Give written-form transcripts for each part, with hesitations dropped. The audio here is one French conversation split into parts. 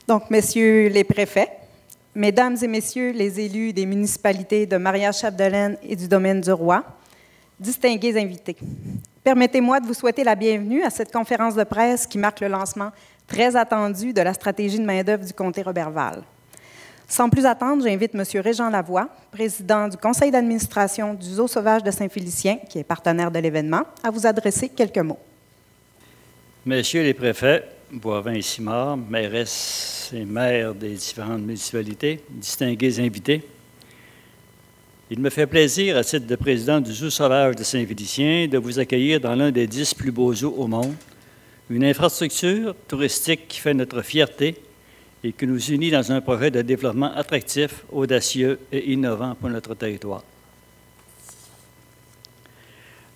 Donc, messieurs les préfets, mesdames et messieurs les élus des municipalités de Maria-Chapdelaine et du Domaine du Roi, distingués invités, permettez-moi de vous souhaiter la bienvenue à cette conférence de presse qui marque le lancement très attendu de la stratégie de main-d'œuvre du comté Roberval. Sans plus attendre, j'invite M. Régent Lavoie, président du conseil d'administration du Zoo sauvage de Saint-Félicien, qui est partenaire de l'événement, à vous adresser quelques mots. Messieurs les préfets, Boivin et Simard, mairesses et maires des différentes municipalités, distingués invités, il me fait plaisir, à titre de président du Zoo sauvage de Saint-Félicien, de vous accueillir dans l'un des 10 plus beaux zoos au monde, une infrastructure touristique qui fait notre fierté et qui nous unit dans un projet de développement attractif, audacieux et innovant pour notre territoire.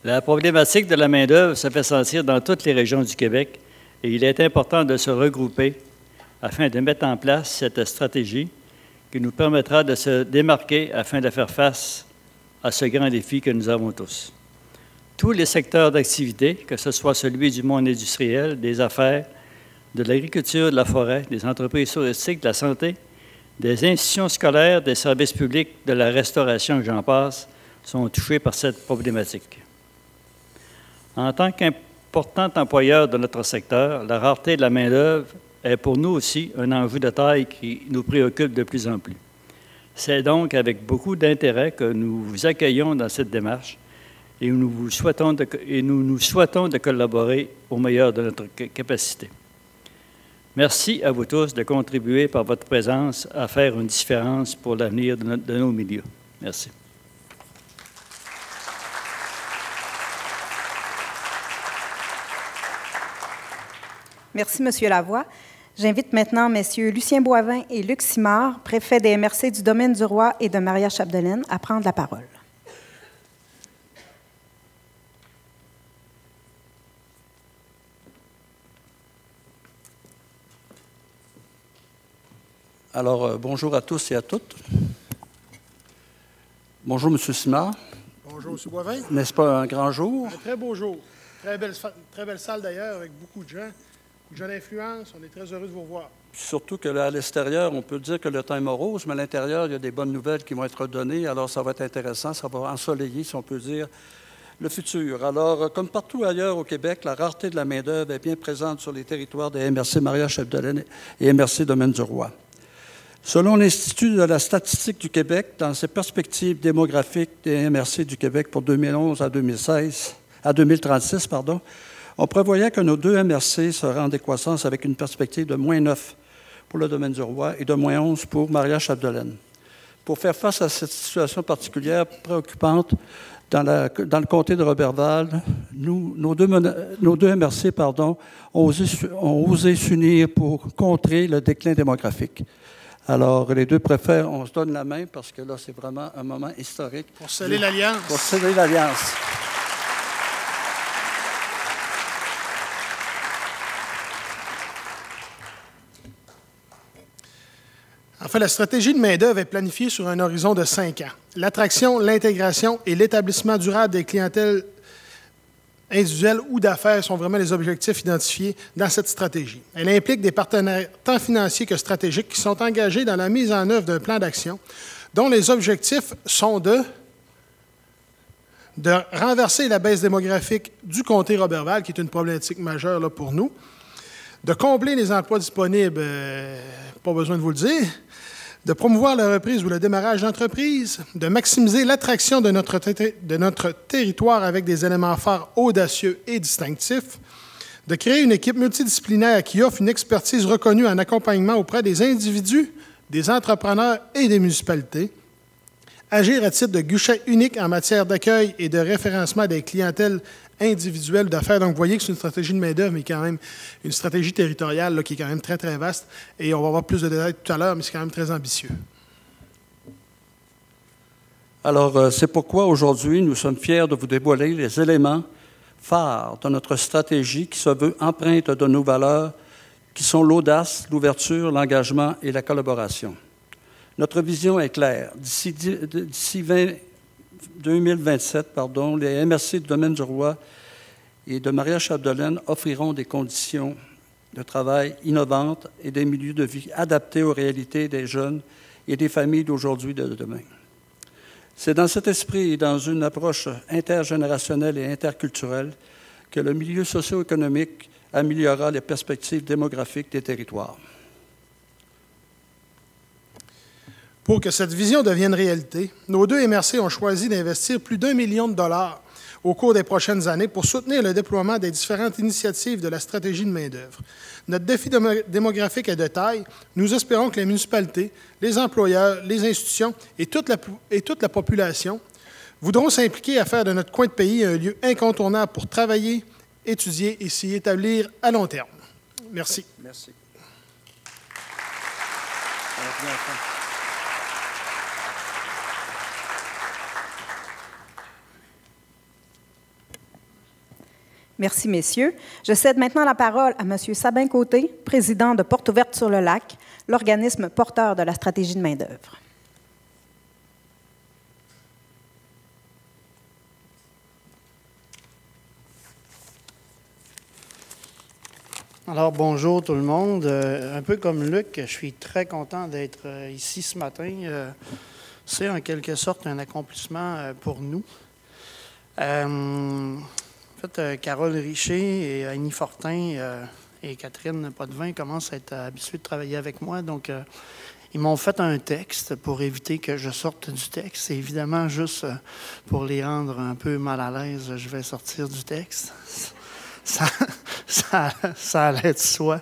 La problématique de la main-d'œuvre se fait sentir dans toutes les régions du Québec et il est important de se regrouper afin de mettre en place cette stratégie qui nous permettra de se démarquer afin de faire face à ce grand défi que nous avons tous. Tous les secteurs d'activité, que ce soit celui du monde industriel, des affaires, de l'agriculture, de la forêt, des entreprises touristiques, de la santé, des institutions scolaires, des services publics, de la restauration, que j'en passe, sont touchés par cette problématique. En tant qu'important employeur de notre secteur, la rareté de la main-d'œuvre est pour nous aussi un enjeu de taille qui nous préoccupe de plus en plus. C'est donc avec beaucoup d'intérêt que nous vous accueillons dans cette démarche et nous nous souhaitons de collaborer au meilleur de notre capacité. Merci à vous tous de contribuer par votre présence à faire une différence pour l'avenir de nos milieux. Merci. Merci, M. Lavoie. J'invite maintenant messieurs Lucien Boivin et Luc Simard, préfets des MRC du Domaine du Roi et de Maria-Chapdelaine, à prendre la parole. Alors, bonjour à tous et à toutes. Bonjour, M. Simard. Bonjour, M. Boivin. N'est-ce pas un grand jour? Un très beau jour. Très belle salle d'ailleurs, avec beaucoup de gens d'influence. On est très heureux de vous revoir. Surtout que là, à l'extérieur, on peut dire que le temps est morose, mais à l'intérieur, il y a des bonnes nouvelles qui vont être données. Alors, ça va être intéressant. Ça va ensoleiller, si on peut dire, le futur. Alors, comme partout ailleurs au Québec, la rareté de la main-d'œuvre est bien présente sur les territoires des MRC Maria-Chapdelaine et MRC Domaine du Roi. Selon l'Institut de la statistique du Québec, dans ses perspectives démographiques des MRC du Québec pour 2011 à 2036, on prévoyait que nos deux MRC seraient en décroissance avec une perspective de -9 pour le Domaine du Roi et de -11 pour Maria-Chapdelaine. Pour faire face à cette situation particulière préoccupante dans le comté de Roberval, nos deux MRC ont osé s'unir pour contrer le déclin démographique. Alors, les deux préfets, on se donne la main parce que là, c'est vraiment un moment historique. Pour sceller l'alliance. Pour sceller l'alliance. En fait, la stratégie de main-d'œuvre est planifiée sur un horizon de 5 ans. L'attraction, l'intégration et l'établissement durable des clientèles individuelles ou d'affaires sont vraiment les objectifs identifiés dans cette stratégie. Elle implique des partenaires tant financiers que stratégiques qui sont engagés dans la mise en œuvre d'un plan d'action dont les objectifs sont de renverser la baisse démographique du comté Roberval, qui est une problématique majeure là, pour nous, de combler les emplois disponibles, pas besoin de vous le dire, de promouvoir la reprise ou le démarrage d'entreprises, de maximiser l'attraction de notre territoire avec des éléments phares audacieux et distinctifs, de créer une équipe multidisciplinaire qui offre une expertise reconnue en accompagnement auprès des individus, des entrepreneurs et des municipalités, agir à titre de guichet unique en matière d'accueil et de référencement des clientèles individuelles d'affaires. Donc, vous voyez que c'est une stratégie de main-d'œuvre, mais quand même une stratégie territoriale là, qui est quand même très, très vaste. Et on va avoir plus de détails tout à l'heure, mais c'est quand même très ambitieux. Alors, c'est pourquoi aujourd'hui, nous sommes fiers de vous dévoiler les éléments phares de notre stratégie qui se veut empreinte de nos valeurs, qui sont l'audace, l'ouverture, l'engagement et la collaboration. Notre vision est claire. D'ici 2027, les MRC du Domaine du Roi et de Maria-Chapdelaine offriront des conditions de travail innovantes et des milieux de vie adaptés aux réalités des jeunes et des familles d'aujourd'hui et de demain. C'est dans cet esprit et dans une approche intergénérationnelle et interculturelle que le milieu socio-économique améliorera les perspectives démographiques des territoires. Pour que cette vision devienne réalité, nos deux MRC ont choisi d'investir plus d'1 million de dollars au cours des prochaines années pour soutenir le déploiement des différentes initiatives de la stratégie de main-d'œuvre. Notre défi démographique est de taille. Nous espérons que les municipalités, les employeurs, les institutions et toute la population voudront s'impliquer à faire de notre coin de pays un lieu incontournable pour travailler, étudier et s'y établir à long terme. Merci. Merci. Merci, messieurs. Je cède maintenant la parole à M. Sabin Côté, président de Porte ouverte sur le lac, l'organisme porteur de la stratégie de main-d'œuvre. Alors, bonjour tout le monde. Un peu comme Luc, je suis très content d'être ici ce matin. C'est en quelque sorte un accomplissement pour nous. En fait, Carole Richer et Annie Fortin et Catherine Potvin commencent à être habitués de travailler avec moi. Donc, ils m'ont fait un texte pour éviter que je sorte du texte. Et évidemment, juste pour les rendre un peu mal à l'aise, je vais sortir du texte. Ça allait de soi.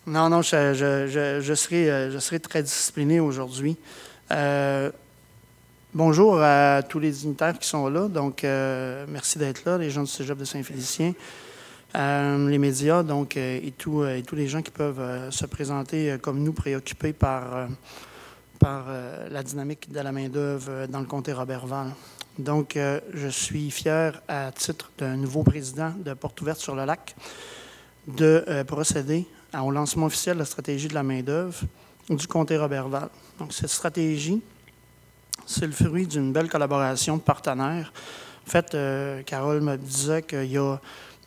Non, je serai très discipliné aujourd'hui. Bonjour à tous les dignitaires qui sont là. Donc, merci d'être là, les gens du Cégep de Saint-Félicien, les médias, donc, et tous les gens qui peuvent se présenter comme nous, préoccupés par la dynamique de la main-d'œuvre dans le comté Roberval. Donc, je suis fier, à titre d'un nouveau président de Porte ouverte sur le lac, de procéder au lancement officiel de la stratégie de la main-d'œuvre du comté Roberval. Donc, cette stratégie, c'est le fruit d'une belle collaboration de partenaires. En fait, Carole me disait qu'il y a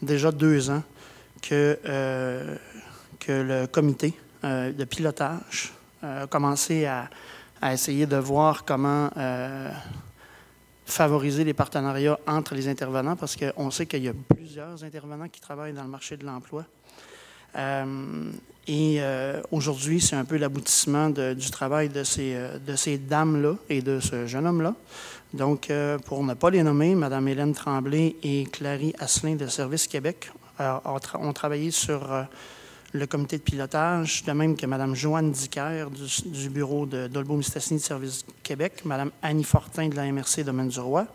déjà 2 ans que le comité de pilotage a commencé à essayer de voir comment favoriser les partenariats entre les intervenants, parce qu'on sait qu'il y a plusieurs intervenants qui travaillent dans le marché de l'emploi. Aujourd'hui, c'est un peu l'aboutissement du travail de ces dames-là et de ce jeune homme-là. Donc, pour ne pas les nommer, Mme Hélène Tremblay et Clary Asselin de Service Québec ont travaillé sur le comité de pilotage, de même que Mme Joanne Dicker du bureau d'Olbeau-Mistassini de Service Québec, Mme Annie Fortin de la MRC Domaine du Roi,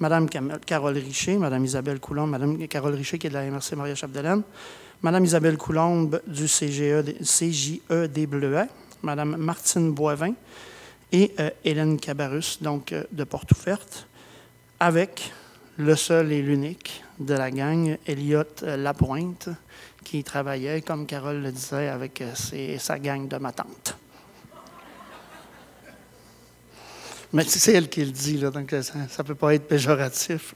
Mme Carole Richer, Mme Isabelle Coulombe, Mme Carole Richer qui est de la MRC Maria-Chapdelaine, Mme Isabelle Coulombe du CJE des Bleuets, Mme Martine Boivin et Hélène Cabarrus, donc de Porte ouverte, avec le seul et l'unique de la gang, Elliot Lapointe, qui travaillait, comme Carole le disait, avec sa gang de ma tante. Mais c'est elle qui le dit, là, donc ça ne peut pas être péjoratif.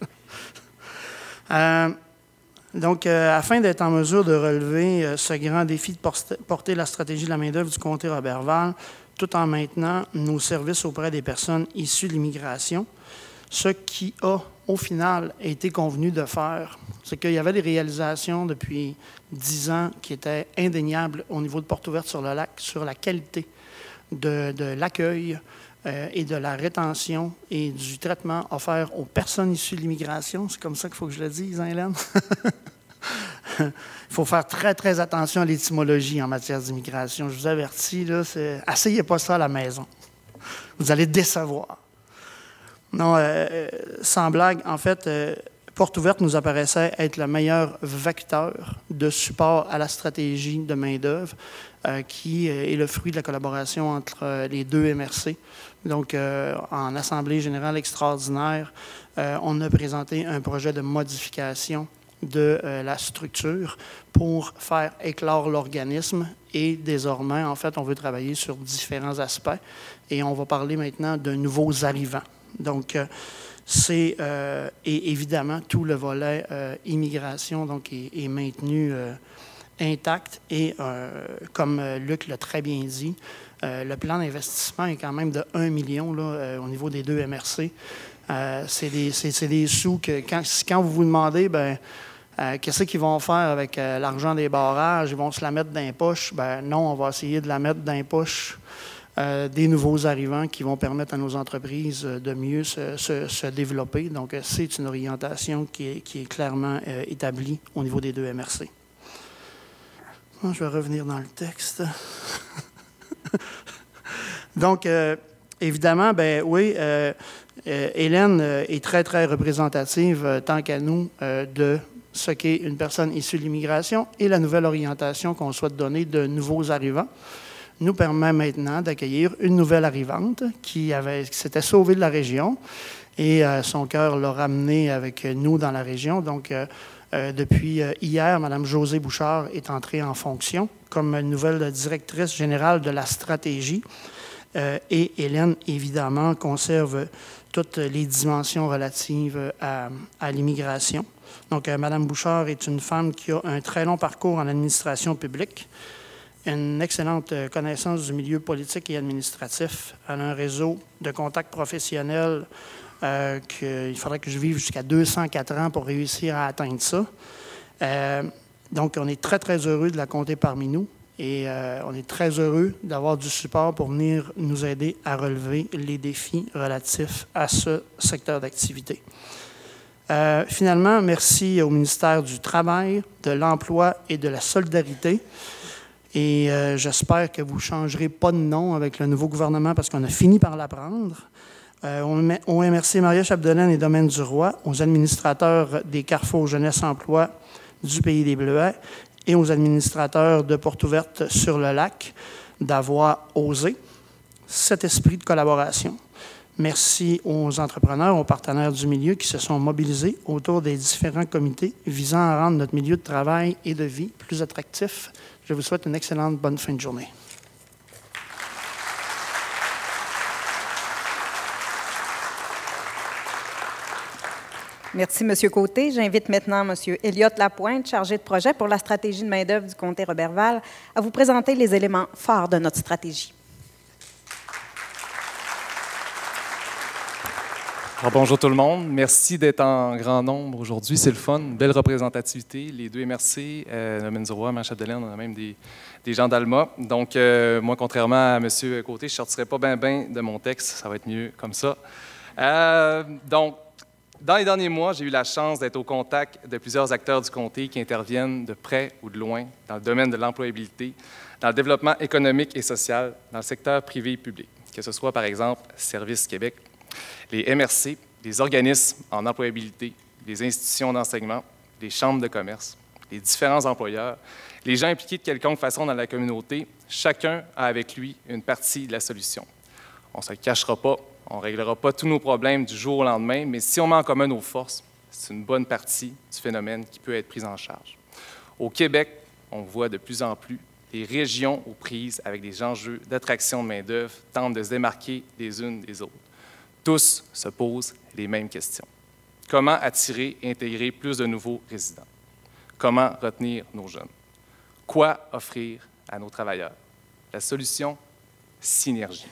Donc, afin d'être en mesure de relever ce grand défi de porter la stratégie de la main-d'œuvre du comté Roberval, tout en maintenant nos services auprès des personnes issues de l'immigration, ce qui a, au final, été convenu de faire, c'est qu'il y avait des réalisations depuis 10 ans qui étaient indéniables au niveau de Porte ouverte sur le lac, sur la qualité de l'accueil et de la rétention et du traitement offert aux personnes issues de l'immigration. C'est comme ça qu'il faut que je le dise, hein, Hélène? Il faut faire très, très attention à l'étymologie en matière d'immigration. Je vous avertis, là, essayez pas ça à la maison. Vous allez décevoir. Non, sans blague, en fait, Porte ouverte nous apparaissait être le meilleur vecteur de support à la stratégie de main-d'œuvre qui est le fruit de la collaboration entre les deux MRC. Donc, en Assemblée générale extraordinaire, on a présenté un projet de modification de la structure pour faire éclore l'organisme et désormais, en fait, on veut travailler sur différents aspects et on va parler maintenant de nouveaux arrivants. Donc, c'est et évidemment tout le volet immigration donc est maintenu intacte et, comme Luc l'a très bien dit, le plan d'investissement est quand même de 1 million là, au niveau des 2 MRC. C'est des sous que, quand vous vous demandez, qu'est-ce qu'ils vont faire avec l'argent des barrages? Ils vont se la mettre dans les poches? Non, on va essayer de la mettre dans les poches des nouveaux arrivants qui vont permettre à nos entreprises de mieux se développer. Donc, c'est une orientation qui est clairement établie au niveau des 2 MRC. Je vais revenir dans le texte. Donc, évidemment, oui, Hélène est très, très représentative, tant qu'à nous, de ce qu'est une personne issue de l'immigration et la nouvelle orientation qu'on souhaite donner de nouveaux arrivants nous permet maintenant d'accueillir une nouvelle arrivante qui s'était sauvée de la région et son cœur l'a ramenée avec nous dans la région. Donc, depuis hier, Mme Josée Bouchard est entrée en fonction comme nouvelle directrice générale de la stratégie. Et Hélène, évidemment, conserve toutes les dimensions relatives à l'immigration. Donc, Mme Bouchard est une femme qui a un très long parcours en administration publique, une excellente connaissance du milieu politique et administratif. Elle a un réseau de contacts professionnels qu'il faudrait que je vive jusqu'à 204 ans pour réussir à atteindre ça. Donc, on est très, très heureux de la compter parmi nous et on est très heureux d'avoir du support pour venir nous aider à relever les défis relatifs à ce secteur d'activité. Finalement, merci au ministère du Travail, de l'Emploi et de la Solidarité. Et j'espère que vous ne changerez pas de nom avec le nouveau gouvernement parce qu'on a fini par l'apprendre. On remercie Maria Chapdelaine et Domaine du Roi, aux administrateurs des Carrefour Jeunesse Emploi du Pays des Bleuets et aux administrateurs de Porte Ouverte sur le lac d'avoir osé cet esprit de collaboration. Merci aux entrepreneurs, aux partenaires du milieu qui se sont mobilisés autour des différents comités visant à rendre notre milieu de travail et de vie plus attractif. Je vous souhaite une excellente bonne fin de journée. Merci, M. Côté. J'invite maintenant M. Elliott Lapointe, chargé de projet pour la stratégie de main-d'œuvre du comté Roberval, à vous présenter les éléments phares de notre stratégie. Alors, bonjour tout le monde. Merci d'être en grand nombre aujourd'hui. C'est le fun, une belle représentativité. Les 2 MRC, Domaine du Roi, Mme Chapdelaine, on a même des gens d'Alma. Donc, moi, contrairement à M. Côté, je ne sortirai pas bien de mon texte. Ça va être mieux comme ça. Donc, dans les derniers mois, j'ai eu la chance d'être au contact de plusieurs acteurs du comté qui interviennent de près ou de loin dans le domaine de l'employabilité, dans le développement économique et social, dans le secteur privé et public, que ce soit, par exemple, Service Québec, les MRC, les organismes en employabilité, les institutions d'enseignement, les chambres de commerce, les différents employeurs, les gens impliqués de quelconque façon dans la communauté, chacun a avec lui une partie de la solution. On ne se le cachera pas, on ne réglera pas tous nos problèmes du jour au lendemain, mais si on met en commun nos forces, c'est une bonne partie du phénomène qui peut être prise en charge. Au Québec, on voit de plus en plus les régions aux prises avec des enjeux d'attraction de main-d'œuvre tentent de se démarquer les unes des autres. Tous se posent les mêmes questions. Comment attirer et intégrer plus de nouveaux résidents? Comment retenir nos jeunes? Quoi offrir à nos travailleurs? La solution, synergie.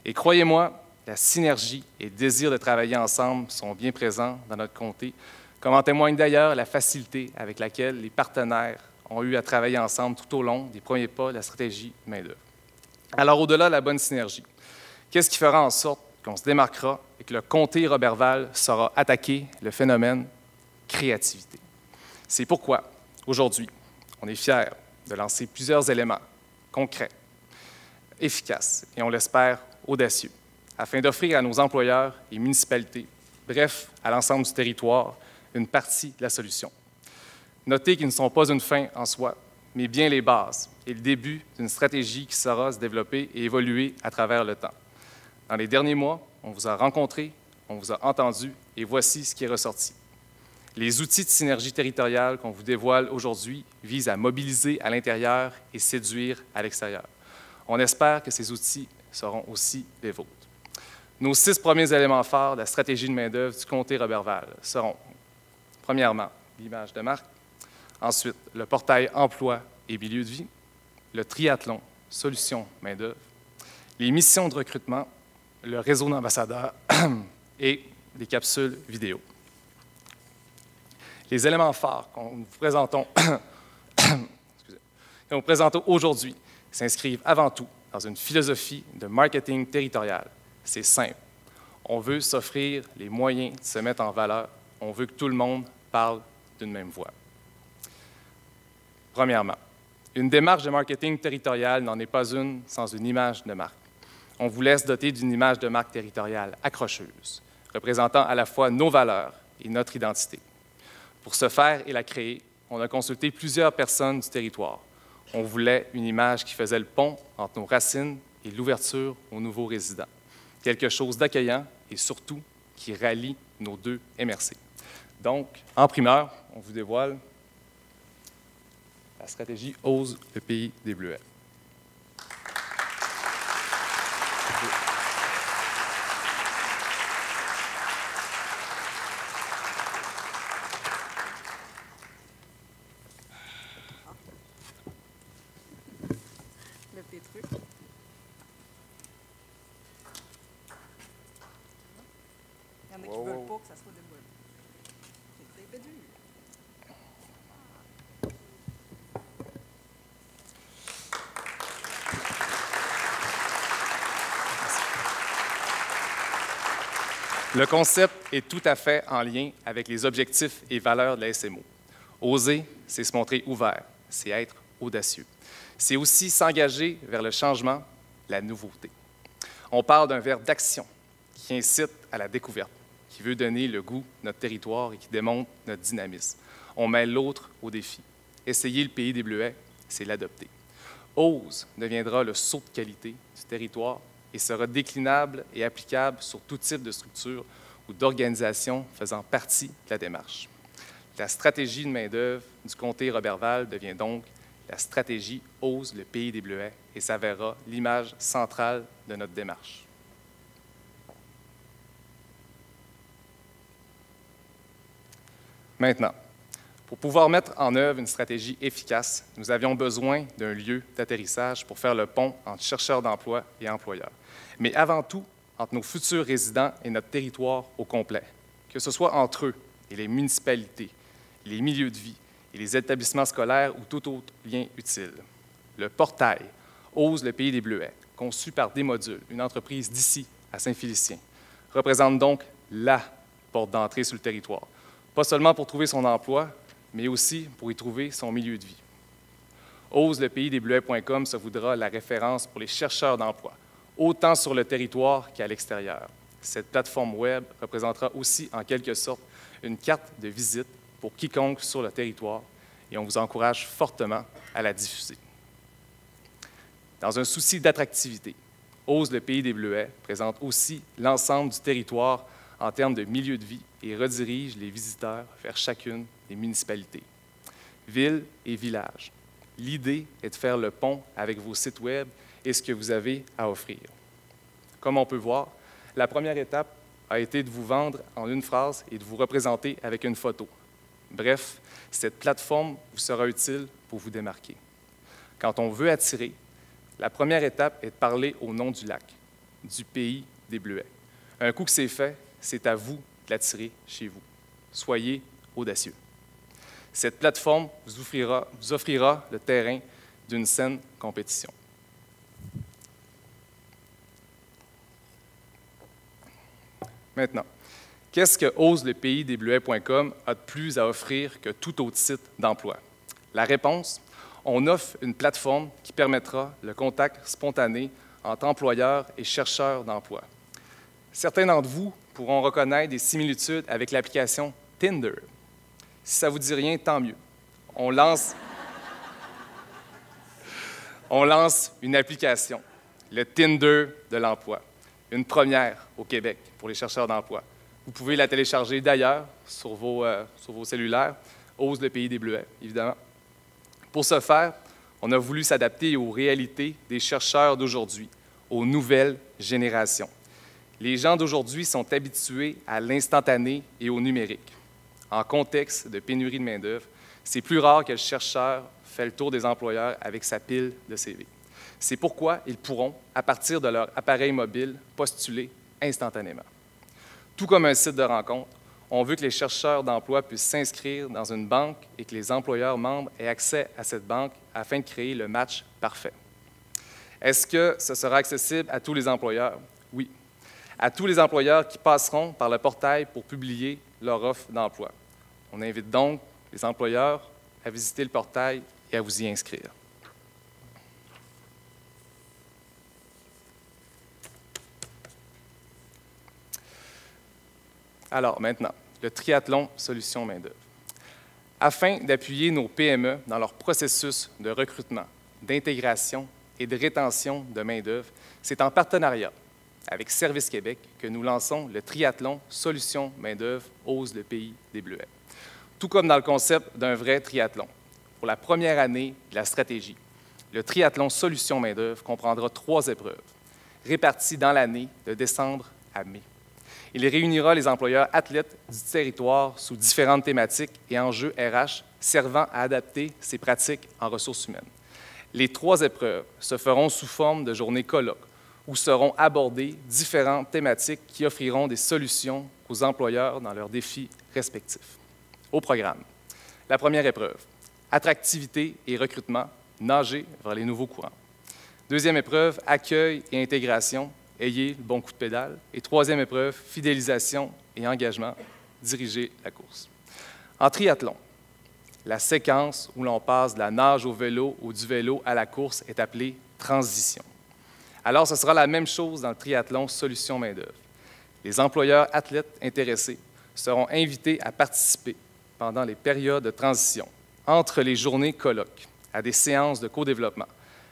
Et croyez-moi, la synergie et le désir de travailler ensemble sont bien présents dans notre comté, comme en témoigne d'ailleurs la facilité avec laquelle les partenaires ont eu à travailler ensemble tout au long des premiers pas de la stratégie main-d'œuvre. Alors, au-delà de la bonne synergie, qu'est-ce qui fera en sorte qu'on se démarquera et que le comté Roberval saura attaquer le phénomène créativité? C'est pourquoi, aujourd'hui, on est fiers de lancer plusieurs éléments concrets, efficaces et, on l'espère, audacieux, afin d'offrir à nos employeurs et municipalités, bref, à l'ensemble du territoire, une partie de la solution. Notez qu'ils ne sont pas une fin en soi, mais bien les bases et le début d'une stratégie qui saura se développer et évoluer à travers le temps. Dans les derniers mois, on vous a rencontrés, on vous a entendus, et voici ce qui est ressorti. Les outils de synergie territoriale qu'on vous dévoile aujourd'hui visent à mobiliser à l'intérieur et séduire à l'extérieur. On espère que ces outils seront aussi les vôtres. Nos 6 premiers éléments phares de la stratégie de main-d'œuvre du comté Roberval seront, premièrement, l'image de marque, ensuite, le portail emploi et milieu de vie, le triathlon, solutions main-d'œuvre, les missions de recrutement, le réseau d'ambassadeurs et les capsules vidéo. Les éléments phares que nous vous présentons aujourd'hui s'inscrivent avant tout dans une philosophie de marketing territorial. C'est simple. On veut s'offrir les moyens de se mettre en valeur. On veut que tout le monde parle d'une même voix. Premièrement, une démarche de marketing territorial n'en est pas une sans une image de marque. On vous laisse doter d'une image de marque territoriale accrocheuse, représentant à la fois nos valeurs et notre identité. Pour ce faire et la créer, on a consulté plusieurs personnes du territoire. On voulait une image qui faisait le pont entre nos racines et l'ouverture aux nouveaux résidents. Quelque chose d'accueillant et surtout qui rallie nos deux MRC. Donc, en primeur, on vous dévoile la stratégie « Ose le pays des Bleuets ». Le petit truc. Il y en a qui ne veulent pas que ça soit dévoilé. C'est dur. Le concept est tout à fait en lien avec les objectifs et valeurs de la SMO. Oser, c'est se montrer ouvert, c'est être audacieux. C'est aussi s'engager vers le changement, la nouveauté. On parle d'un verbe d'action qui incite à la découverte, qui veut donner le goût de notre territoire et qui démontre notre dynamisme. On mêle l'autre au défi. Essayer le pays des Bleuets, c'est l'adopter. Ose deviendra le saut de qualité du territoire et sera déclinable et applicable sur tout type de structure ou d'organisation faisant partie de la démarche. La stratégie de main-d'œuvre du comté Roberval devient donc la stratégie Ose le pays des Bleuets et s'avérera l'image centrale de notre démarche. Maintenant, pour pouvoir mettre en œuvre une stratégie efficace, nous avions besoin d'un lieu d'atterrissage pour faire le pont entre chercheurs d'emploi et employeurs. Mais avant tout, entre nos futurs résidents et notre territoire au complet, que ce soit entre eux et les municipalités, les milieux de vie et les établissements scolaires ou tout autre lien utile. Le portail Ose le pays des Bleuets, conçu par Desmodules, une entreprise d'ici à Saint-Félicien, représente donc la porte d'entrée sur le territoire, pas seulement pour trouver son emploi, mais aussi pour y trouver son milieu de vie. OseLePaysDesBleuets.com se voudra la référence pour les chercheurs d'emploi, autant sur le territoire qu'à l'extérieur. Cette plateforme Web représentera aussi, en quelque sorte, une carte de visite pour quiconque sur le territoire et on vous encourage fortement à la diffuser. Dans un souci d'attractivité, Ose le pays des Bleuets présente aussi l'ensemble du territoire en termes de milieu de vie et redirige les visiteurs vers chacune des municipalités. Villes et villages. L'idée est de faire le pont avec vos sites Web et ce que vous avez à offrir. Comme on peut voir, la première étape a été de vous vendre en une phrase et de vous représenter avec une photo. Bref, cette plateforme vous sera utile pour vous démarquer. Quand on veut attirer, la première étape est de parler au nom du lac, du pays des Bleuets. Un coup que c'est fait, c'est à vous de l'attirer chez vous. Soyez audacieux. Cette plateforme vous offrira le terrain d'une saine compétition. Maintenant, qu'est-ce que OseLePaysDesBleuets.com a de plus à offrir que tout autre site d'emploi? La réponse, on offre une plateforme qui permettra le contact spontané entre employeurs et chercheurs d'emploi. Certains d'entre vous pourront reconnaître des similitudes avec l'application Tinder. Si ça ne vous dit rien, tant mieux. On lance une application, le Tinder de l'emploi, une première au Québec pour les chercheurs d'emploi. Vous pouvez la télécharger d'ailleurs sur vos cellulaires, Ose le pays des Bleuets, évidemment. Pour ce faire, on a voulu s'adapter aux réalités des chercheurs d'aujourd'hui, aux nouvelles générations. Les gens d'aujourd'hui sont habitués à l'instantané et au numérique. En contexte de pénurie de main-d'œuvre, c'est plus rare que le chercheur fait le tour des employeurs avec sa pile de CV. C'est pourquoi ils pourront, à partir de leur appareil mobile, postuler instantanément. Tout comme un site de rencontre, on veut que les chercheurs d'emploi puissent s'inscrire dans une banque et que les employeurs membres aient accès à cette banque afin de créer le match parfait. Est-ce que ce sera accessible à tous les employeurs? Oui. À tous les employeurs qui passeront par le portail pour publier leur offre d'emploi. On invite donc les employeurs à visiter le portail et à vous y inscrire. Alors maintenant, le triathlon solution main-d'œuvre. Afin d'appuyer nos PME dans leur processus de recrutement, d'intégration et de rétention de main-d'œuvre, c'est en partenariat avec Service Québec que nous lançons le triathlon solution main-d'œuvre Ose le pays des Bleuets. Tout comme dans le concept d'un vrai triathlon. Pour la première année de la stratégie, le triathlon solution main-d'œuvre comprendra 3 épreuves, réparties dans l'année de décembre à mai. Il réunira les employeurs athlètes du territoire sous différentes thématiques et enjeux RH servant à adapter ces pratiques en ressources humaines. Les 3 épreuves se feront sous forme de journées colloques où seront abordées différentes thématiques qui offriront des solutions aux employeurs dans leurs défis respectifs. Au programme, la première épreuve, attractivité et recrutement, nager vers les nouveaux courants. Deuxième épreuve, accueil et intégration, ayez le bon coup de pédale. Et troisième épreuve, fidélisation et engagement, dirigez la course. En triathlon, la séquence où l'on passe de la nage au vélo ou du vélo à la course est appelée transition. Alors, ce sera la même chose dans le triathlon solution main-d'œuvre. Les employeurs athlètes intéressés seront invités à participer pendant les périodes de transition, entre les journées colloques, à des séances de co-développement,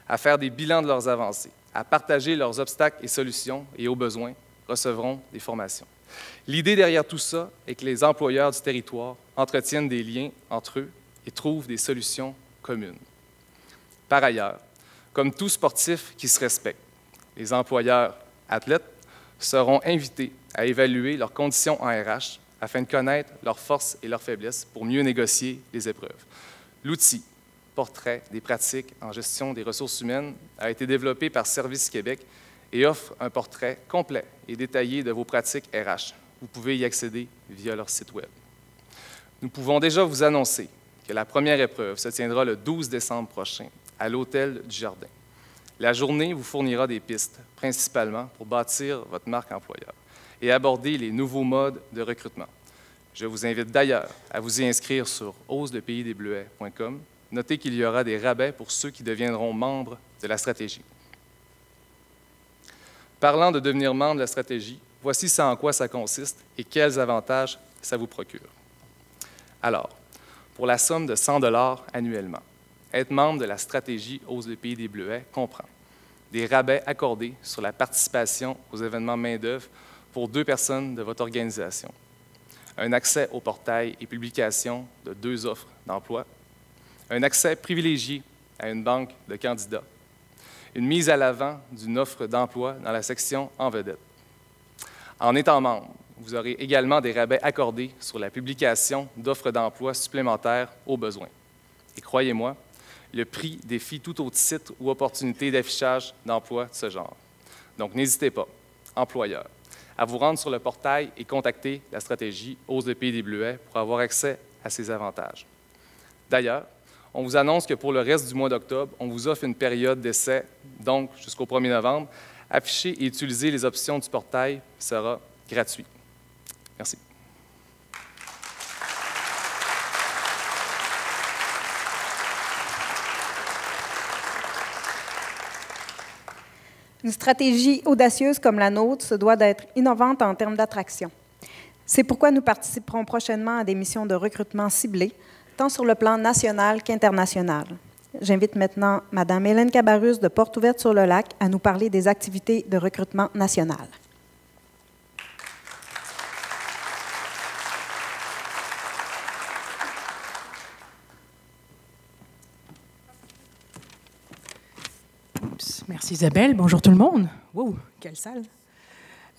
à faire des bilans de leurs avancées, à partager leurs obstacles et solutions et, au besoin, recevront des formations. L'idée derrière tout ça est que les employeurs du territoire entretiennent des liens entre eux et trouvent des solutions communes. Par ailleurs, comme tout sportif qui se respecte, les employeurs athlètes seront invités à évaluer leurs conditions en RH afin de connaître leurs forces et leurs faiblesses pour mieux négocier les épreuves. L'outil Portrait des pratiques en gestion des ressources humaines a été développé par Service Québec et offre un portrait complet et détaillé de vos pratiques RH. Vous pouvez y accéder via leur site Web. Nous pouvons déjà vous annoncer que la première épreuve se tiendra le 12 décembre prochain à l'Hôtel du Jardin. La journée vous fournira des pistes, principalement pour bâtir votre marque employeur et aborder les nouveaux modes de recrutement. Je vous invite d'ailleurs à vous y inscrire sur oselepaysdesbleuets.com. Notez qu'il y aura des rabais pour ceux qui deviendront membres de la stratégie. Parlant de devenir membre de la stratégie, voici en quoi ça consiste et quels avantages ça vous procure. Alors, pour la somme de 100 $ annuellement, être membre de la stratégie Ose le pays des Bleuets comprend des rabais accordés sur la participation aux événements main-d'œuvre pour 2 personnes de votre organisation, un accès au portail et publication de 2 offres d'emploi, un accès privilégié à une banque de candidats, une mise à l'avant d'une offre d'emploi dans la section en vedette. En étant membre, vous aurez également des rabais accordés sur la publication d'offres d'emploi supplémentaires aux besoins. Et croyez-moi, le prix défie tout autre site ou opportunité d'affichage d'emploi de ce genre. Donc, n'hésitez pas, employeurs, à vous rendre sur le portail et contacter la stratégie Ose le pays des Bleuets pour avoir accès à ces avantages. D'ailleurs, on vous annonce que pour le reste du mois d'octobre, on vous offre une période d'essai, donc jusqu'au 1er novembre. Afficher et utiliser les options du portail sera gratuit. Merci. Une stratégie audacieuse comme la nôtre se doit d'être innovante en termes d'attraction. C'est pourquoi nous participerons prochainement à des missions de recrutement ciblées, tant sur le plan national qu'international. J'invite maintenant Mme Hélène Cabarrus de Porte-Ouverte-sur-le-Lac à nous parler des activités de recrutement national. Merci Isabelle. Bonjour tout le monde. Wow, quelle salle.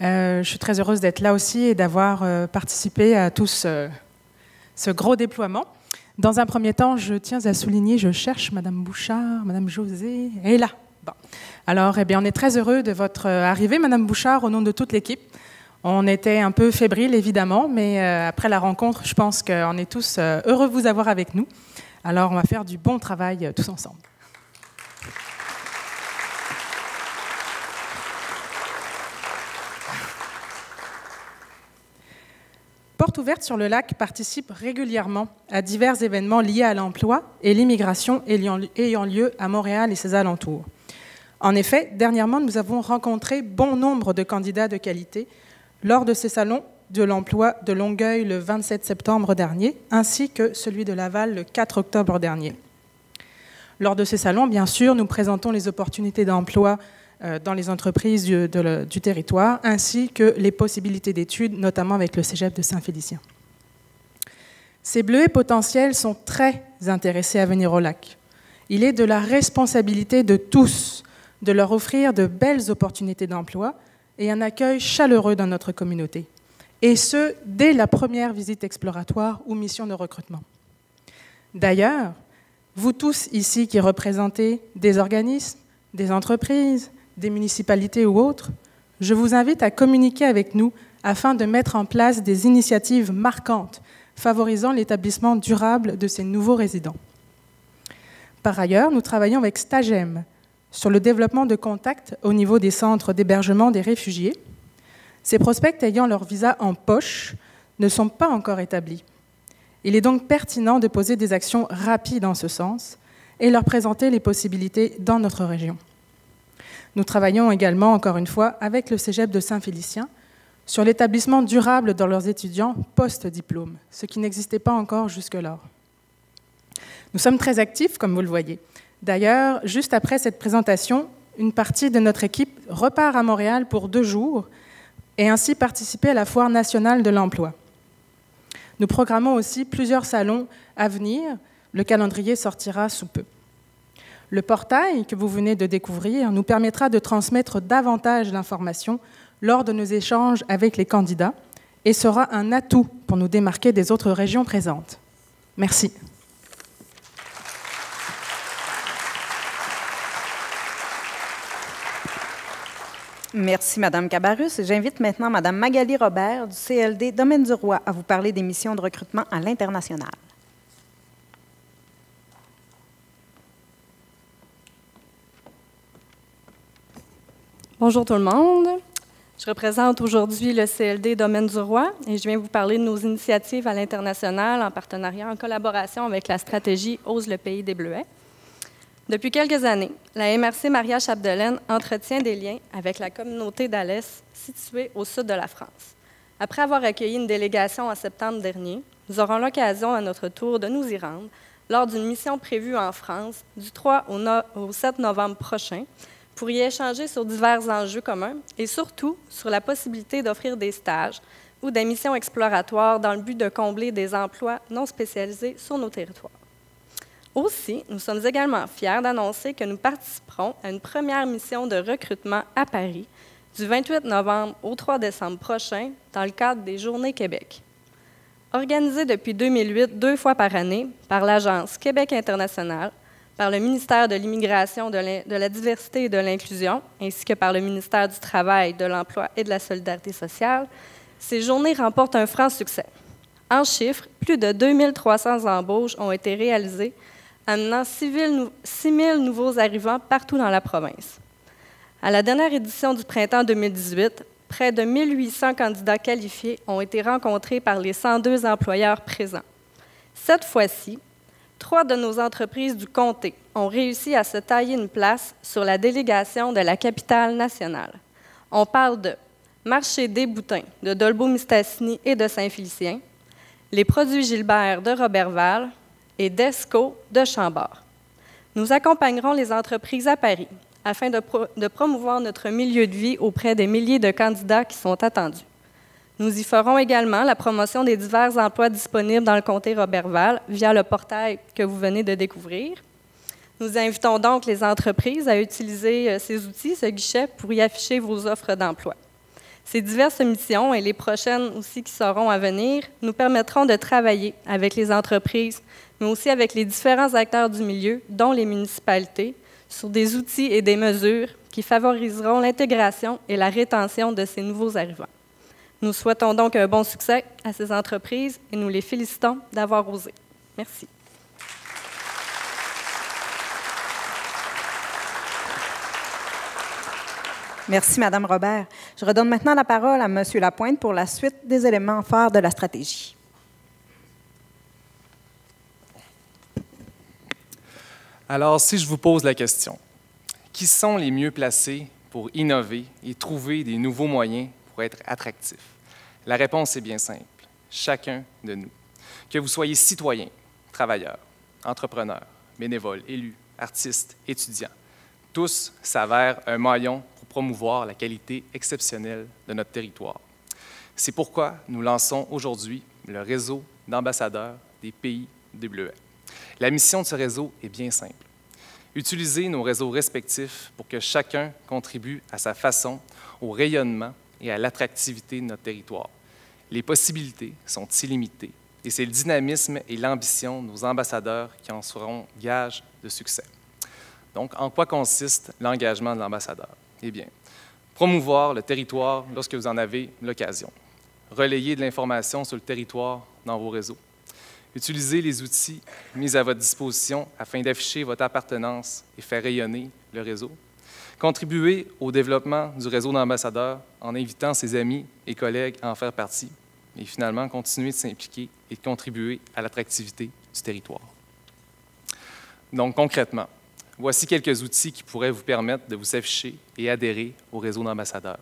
Je suis très heureuse d'être là aussi et d'avoir participé à tout ce ce gros déploiement. Dans un premier temps, je tiens à souligner, je cherche Madame Bouchard, Madame José, elle est là. Bon. Alors, on est très heureux de votre arrivée, Madame Bouchard, au nom de toute l'équipe. On était un peu fébriles, évidemment, mais après la rencontre, je pense qu'on est tous heureux de vous avoir avec nous. Alors, on va faire du bon travail tous ensemble. Portes ouvertes sur le lac participe régulièrement à divers événements liés à l'emploi et l'immigration ayant lieu à Montréal et ses alentours. En effet, dernièrement, nous avons rencontré bon nombre de candidats de qualité lors de ces salons de l'emploi de Longueuil le 27 septembre dernier, ainsi que celui de Laval le 4 octobre dernier. Lors de ces salons, bien sûr, nous présentons les opportunités d'emploi dans les entreprises du territoire, ainsi que les possibilités d'études, notamment avec le Cégep de Saint-Félicien. Ces bleuets potentiels sont très intéressés à venir au lac. Il est de la responsabilité de tous de leur offrir de belles opportunités d'emploi et un accueil chaleureux dans notre communauté, et ce, dès la première visite exploratoire ou mission de recrutement. D'ailleurs, vous tous ici qui représentez des organismes, des entreprises, des municipalités ou autres, je vous invite à communiquer avec nous afin de mettre en place des initiatives marquantes favorisant l'établissement durable de ces nouveaux résidents. Par ailleurs, nous travaillons avec Stagem sur le développement de contacts au niveau des centres d'hébergement des réfugiés. Ces prospects ayant leur visa en poche ne sont pas encore établis. Il est donc pertinent de poser des actions rapides en ce sens et leur présenter les possibilités dans notre région. Nous travaillons également, encore une fois, avec le Cégep de Saint-Félicien sur l'établissement durable de leurs étudiants post-diplôme, ce qui n'existait pas encore jusque-là. Nous sommes très actifs, comme vous le voyez. D'ailleurs, juste après cette présentation, une partie de notre équipe repart à Montréal pour 2 jours et ainsi participer à la Foire nationale de l'emploi. Nous programmons aussi plusieurs salons à venir. Le calendrier sortira sous peu. Le portail que vous venez de découvrir nous permettra de transmettre davantage d'informations lors de nos échanges avec les candidats et sera un atout pour nous démarquer des autres régions présentes. Merci. Merci, Mme Cabarrus. J'invite maintenant Mme Magali Robert du CLD Domaine du Roi à vous parler des missions de recrutement à l'international. Bonjour tout le monde. Je représente aujourd'hui le CLD Domaine du Roi et je viens vous parler de nos initiatives à l'international en partenariat, en collaboration avec la stratégie Ose le pays des Bleuets. Depuis quelques années, la MRC Maria-Chapdelaine entretient des liens avec la communauté d'Alès, située au sud de la France. Après avoir accueilli une délégation en septembre dernier, nous aurons l'occasion à notre tour de nous y rendre lors d'une mission prévue en France du 3 au 7 novembre prochain pour y échanger sur divers enjeux communs et surtout sur la possibilité d'offrir des stages ou des missions exploratoires dans le but de combler des emplois non spécialisés sur nos territoires. Aussi, nous sommes également fiers d'annoncer que nous participerons à une première mission de recrutement à Paris du 28 novembre au 3 décembre prochain dans le cadre des Journées Québec. Organisée depuis 2008 2 fois par année par l'Agence Québec internationale, par le ministère de l'Immigration, de la Diversité et de l'Inclusion, ainsi que par le ministère du Travail, de l'Emploi et de la Solidarité sociale, ces journées remportent un franc succès. En chiffres, plus de 2300 embauches ont été réalisées, amenant 6 000 nouveaux arrivants partout dans la province. À la dernière édition du printemps 2018, près de 1800 candidats qualifiés ont été rencontrés par les 102 employeurs présents. Cette fois-ci, 3 de nos entreprises du comté ont réussi à se tailler une place sur la délégation de la capitale nationale. On parle de Marché des Boutins de Dolbeau-Mistassini et de Saint-Félicien, les Produits Gilbert de Roberval et Desco de Chambord. Nous accompagnerons les entreprises à Paris afin de promouvoir notre milieu de vie auprès des milliers de candidats qui sont attendus. Nous y ferons également la promotion des divers emplois disponibles dans le comté Roberval via le portail que vous venez de découvrir. Nous invitons donc les entreprises à utiliser ces outils, ce guichet, pour y afficher vos offres d'emploi. Ces diverses missions et les prochaines aussi qui seront à venir nous permettront de travailler avec les entreprises, mais aussi avec les différents acteurs du milieu, dont les municipalités, sur des outils et des mesures qui favoriseront l'intégration et la rétention de ces nouveaux arrivants. Nous souhaitons donc un bon succès à ces entreprises et nous les félicitons d'avoir osé. Merci. Merci, Mme Robert. Je redonne maintenant la parole à M. Lapointe pour la suite des éléments phares de la stratégie. Alors, si je vous pose la question, qui sont les mieux placés pour innover et trouver des nouveaux moyens pour être attractifs? La réponse est bien simple. Chacun de nous. Que vous soyez citoyen, travailleur, entrepreneur, bénévole, élu, artiste, étudiant, tous s'avèrent un maillon pour promouvoir la qualité exceptionnelle de notre territoire. C'est pourquoi nous lançons aujourd'hui le réseau d'ambassadeurs des pays des Bleuets. La mission de ce réseau est bien simple. Utiliser nos réseaux respectifs pour que chacun contribue à sa façon au rayonnement et à l'attractivité de notre territoire. Les possibilités sont illimitées et c'est le dynamisme et l'ambition de nos ambassadeurs qui en seront gages de succès. Donc, en quoi consiste l'engagement de l'ambassadeur? Eh bien, promouvoir le territoire lorsque vous en avez l'occasion. Relayer de l'information sur le territoire dans vos réseaux. Utiliser les outils mis à votre disposition afin d'afficher votre appartenance et faire rayonner le réseau. Contribuer au développement du réseau d'ambassadeurs en invitant ses amis et collègues à en faire partie. Et finalement, continuer de s'impliquer et de contribuer à l'attractivité du territoire. Donc, concrètement, voici quelques outils qui pourraient vous permettre de vous afficher et adhérer au réseau d'ambassadeurs.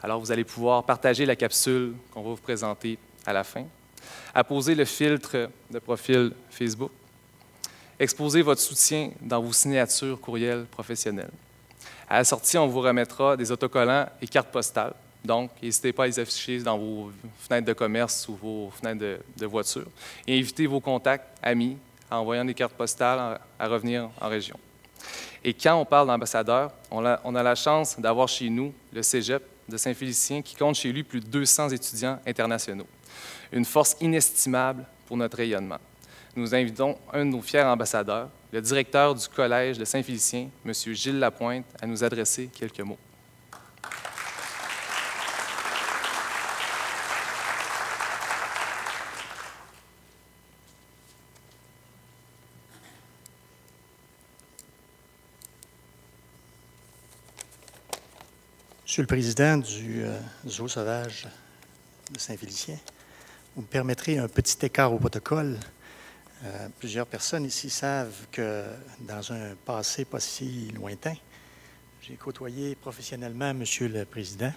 Alors, vous allez pouvoir partager la capsule qu'on va vous présenter à la fin, apposer le filtre de profil Facebook, exposer votre soutien dans vos signatures courriels professionnels. À la sortie, on vous remettra des autocollants et cartes postales. Donc, n'hésitez pas à les afficher dans vos fenêtres de commerce ou vos fenêtres de voiture. Et invitez vos contacts, amis, en envoyant des cartes postales à revenir en région. Et quand on parle d'ambassadeurs, on a la chance d'avoir chez nous le Cégep de Saint-Félicien qui compte chez lui plus de 200 étudiants internationaux. Une force inestimable pour notre rayonnement. Nous invitons un de nos fiers ambassadeurs, le directeur du Collège de Saint-Félicien, M. Gilles Lapointe, à nous adresser quelques mots. Monsieur le Président du Zoo sauvage de Saint-Félicien, vous me permettrez un petit écart au protocole. Plusieurs personnes ici savent que dans un passé pas si lointain, j'ai côtoyé professionnellement Monsieur le Président,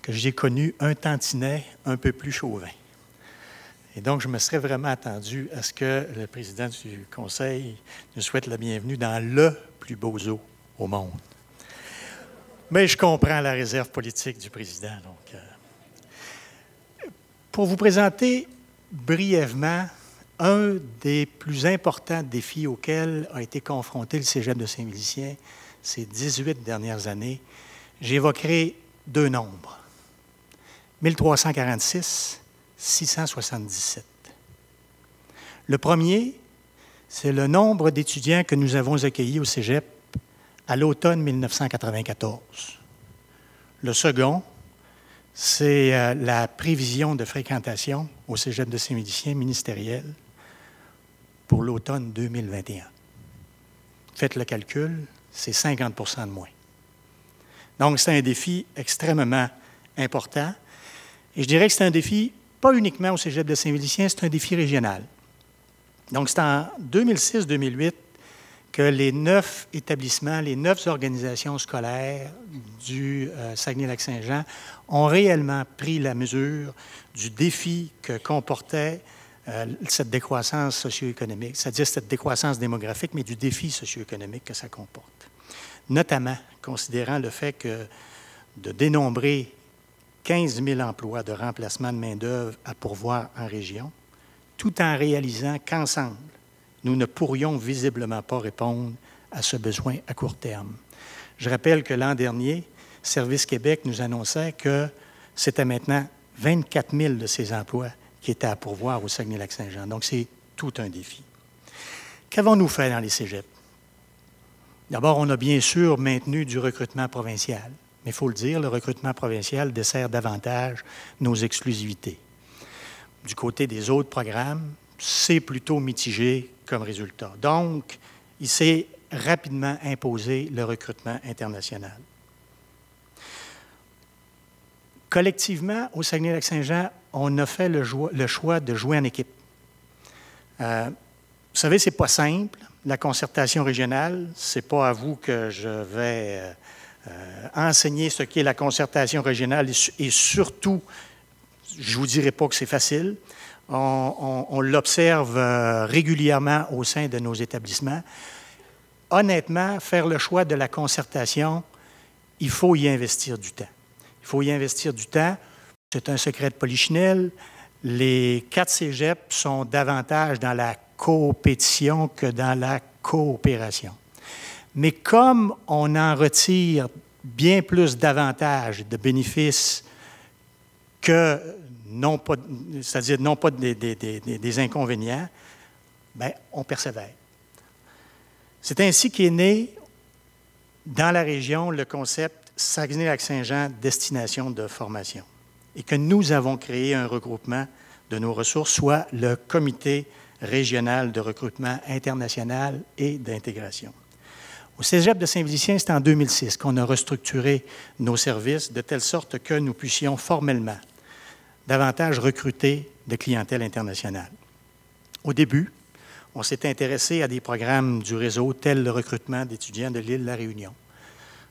que j'ai connu un tantinet un peu plus chauvin. Et donc, je me serais vraiment attendu à ce que le Président du Conseil nous souhaite la bienvenue dans le plus beau zoo au monde. Mais je comprends la réserve politique du Président. Donc, pour vous présenter brièvement un des plus importants défis auxquels a été confronté le Cégep de Saint-Félicien ces 18 dernières années, j'évoquerai deux nombres, 1346, 677. Le premier, c'est le nombre d'étudiants que nous avons accueillis au Cégep à l'automne 1994. Le second, c'est la prévision de fréquentation au Cégep de Saint-Félicien ministériel pour l'automne 2021. Faites le calcul, c'est 50 % de moins. Donc, c'est un défi extrêmement important. Et je dirais que c'est un défi, pas uniquement au Cégep de Saint-Félicien, c'est un défi régional. Donc, c'est en 2006-2008 que les 9 établissements, les 9 organisations scolaires du Saguenay-Lac-Saint-Jean ont réellement pris la mesure du défi que comportait cette décroissance socio-économique, c'est-à-dire cette décroissance démographique, mais du défi socio-économique que ça comporte. Notamment, considérant le fait que de dénombrer 15 000 emplois de remplacement de main-d'œuvre à pourvoir en région, tout en réalisant qu'ensemble, nous ne pourrions visiblement pas répondre à ce besoin à court terme. Je rappelle que l'an dernier, Service Québec nous annonçait que c'était maintenant 24 000 de ces emplois qui étaient à pourvoir au Saguenay-Lac-Saint-Jean. Donc, c'est tout un défi. Qu'avons-nous fait dans les cégeps? D'abord, on a bien sûr maintenu du recrutement provincial. Mais il faut le dire, le recrutement provincial dessert davantage nos exclusivités. Du côté des autres programmes, c'est plutôt mitigé comme résultat. Donc, il s'est rapidement imposé le recrutement international. Collectivement, au Saguenay-Lac-Saint-Jean, on a fait le choix de jouer en équipe. Vous savez, ce n'est pas simple, la concertation régionale. Ce n'est pas à vous que je vais enseigner ce qu'est la concertation régionale et surtout, je ne vous dirai pas que c'est facile. On l'observe régulièrement au sein de nos établissements. Honnêtement, faire le choix de la concertation, il faut y investir du temps. Il faut y investir du temps. C'est un secret de polichinelle. Les 4 cégeps sont davantage dans la compétition que dans la coopération. Mais comme on en retire bien plus d'avantages, de bénéfices que non pas, c'est-à-dire non pas des inconvénients, bien, on persévère. C'est ainsi qu'est né dans la région le concept Saguenay-Lac-Saint-Jean destination de formation et que nous avons créé un regroupement de nos ressources, soit le Comité régional de recrutement international et d'intégration. Au Cégep de Saint-Félicien, c'est en 2006 qu'on a restructuré nos services de telle sorte que nous puissions formellement davantage recruter de clientèle internationale. Au début, on s'est intéressé à des programmes du réseau tels le recrutement d'étudiants de l'île de la Réunion,